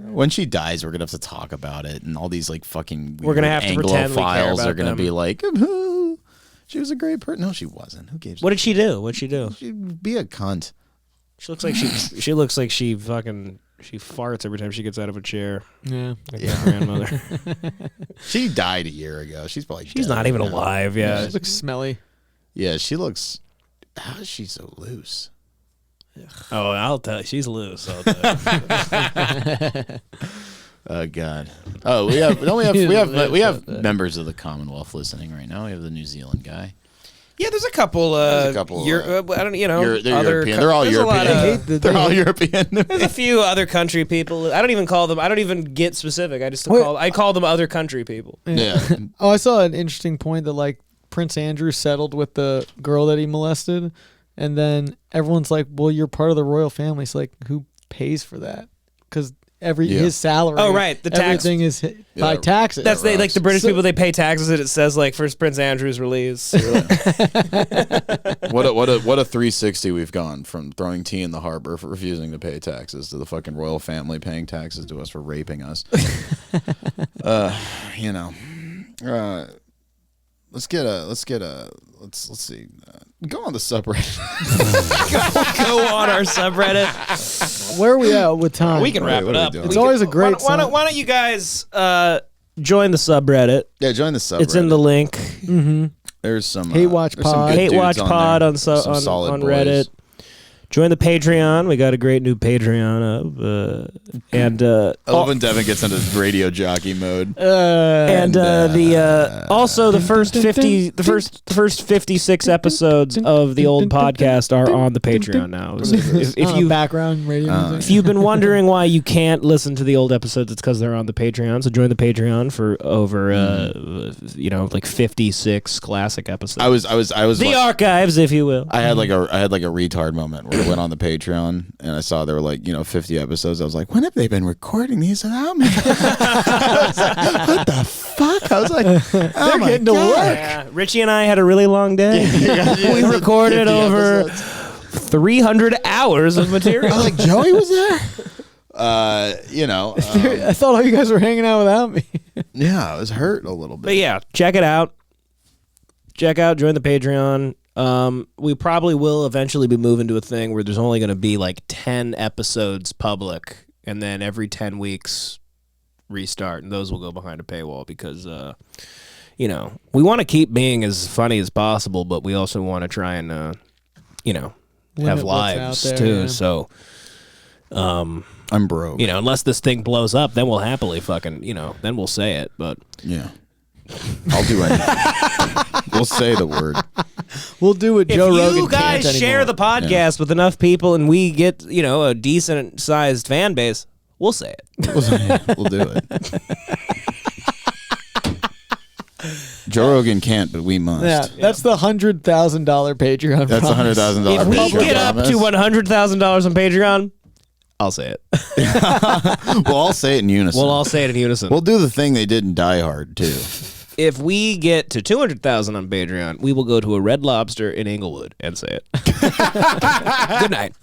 When she dies, we're gonna have to talk about it, and all these like fucking We're gonna weird have to pretend we care Anglophiles about are gonna them. be like, she was a great person. No, she wasn't. Who gives? What did she do? What'd she do? She'd be a cunt. She looks like she looks like she farts every time she gets out of a chair. Yeah. Like my grandmother. She died a year ago. She's probably She's dead not even right now. alive. Yeah. She looks smelly. Yeah, she looks. How is she so loose? Oh, I'll tell you. She's loose. I'll tell you. Oh God. Oh, we have members of the Commonwealth listening right now. We have the New Zealand guy. Yeah, there's a couple. There's a couple, I don't. They're other. European. They're all there's a lot European. of- They're all European. There's a few other country people. I don't even call them. I don't even get specific. I just Wait. call them other country people. Yeah. Oh, I saw an interesting point that like Prince Andrew settled with the girl that he molested, and then everyone's like, "Well, you're part of the royal family." It's like, who pays for that? Because his salary. Oh, right, the tax- everything is by taxes. That's like the British So- people. They pay taxes, and it says like first Prince Andrew's release. What a 360 we've gone from throwing tea in the harbor for refusing to pay taxes to the fucking royal family paying taxes to us for raping us. Let's see. Go on the subreddit. Go on our subreddit. Where are we at with time? We can wrap what it are we up. doing? It's always a great. Why don't you guys join the subreddit? Yeah, join the subreddit. It's in the link. Mm-hmm. There's some Hate Watch there's some Pod. good Hate dudes Watch on Pod there. on Some solid on boys. Reddit. Join the Patreon. We got a great new Patreon up, and I love when Devin gets into radio jockey mode. also the first 56 episodes of the old podcast are on the Patreon now. So if you background radio music. if you've been wondering why you can't listen to the old episodes, it's because they're on the Patreon. So join the Patreon for over like 56 classic episodes. I was the like, archives, if you will. I had like a retard moment where I went on the Patreon and I saw there were like 50 episodes. I was like, when have they been recording these without me? I was like, what the fuck? I was like, oh my getting to God. work. Yeah, Richie and I had a really long day. We recorded 50 over episodes. 300 hours of material. I was like, Joey was there? I thought all you guys were hanging out without me. Yeah, I was hurt a little bit. But yeah, check it out. Join the Patreon. We probably will eventually be moving to a thing where there's only going to be like 10 episodes public, and then every 10 weeks restart, and those will go behind a paywall because, we want to keep being as funny as possible, but we also want to try and, have what's lives out there, too. yeah. So, I'm broke. unless this thing blows up, then we'll happily fucking, then we'll say it. But Yeah. I'll do anything. We'll say the word. We'll do what if Joe Rogan you guys can't share anymore. the podcast with enough people and we get, a decent sized fan base, we'll say it. We'll do it. Joe Rogan can't, but we must. Yeah, that's the $100,000 Patreon. That's a promise. $100,000 If we Patreon get up promise. to $100,000 on Patreon, I'll say it. We'll all say it in unison. We'll all say it in unison. We'll do the thing they did in Die Hard too. If we get to 200,000 on Patreon, we will go to a Red Lobster in Inglewood and say it. Good night.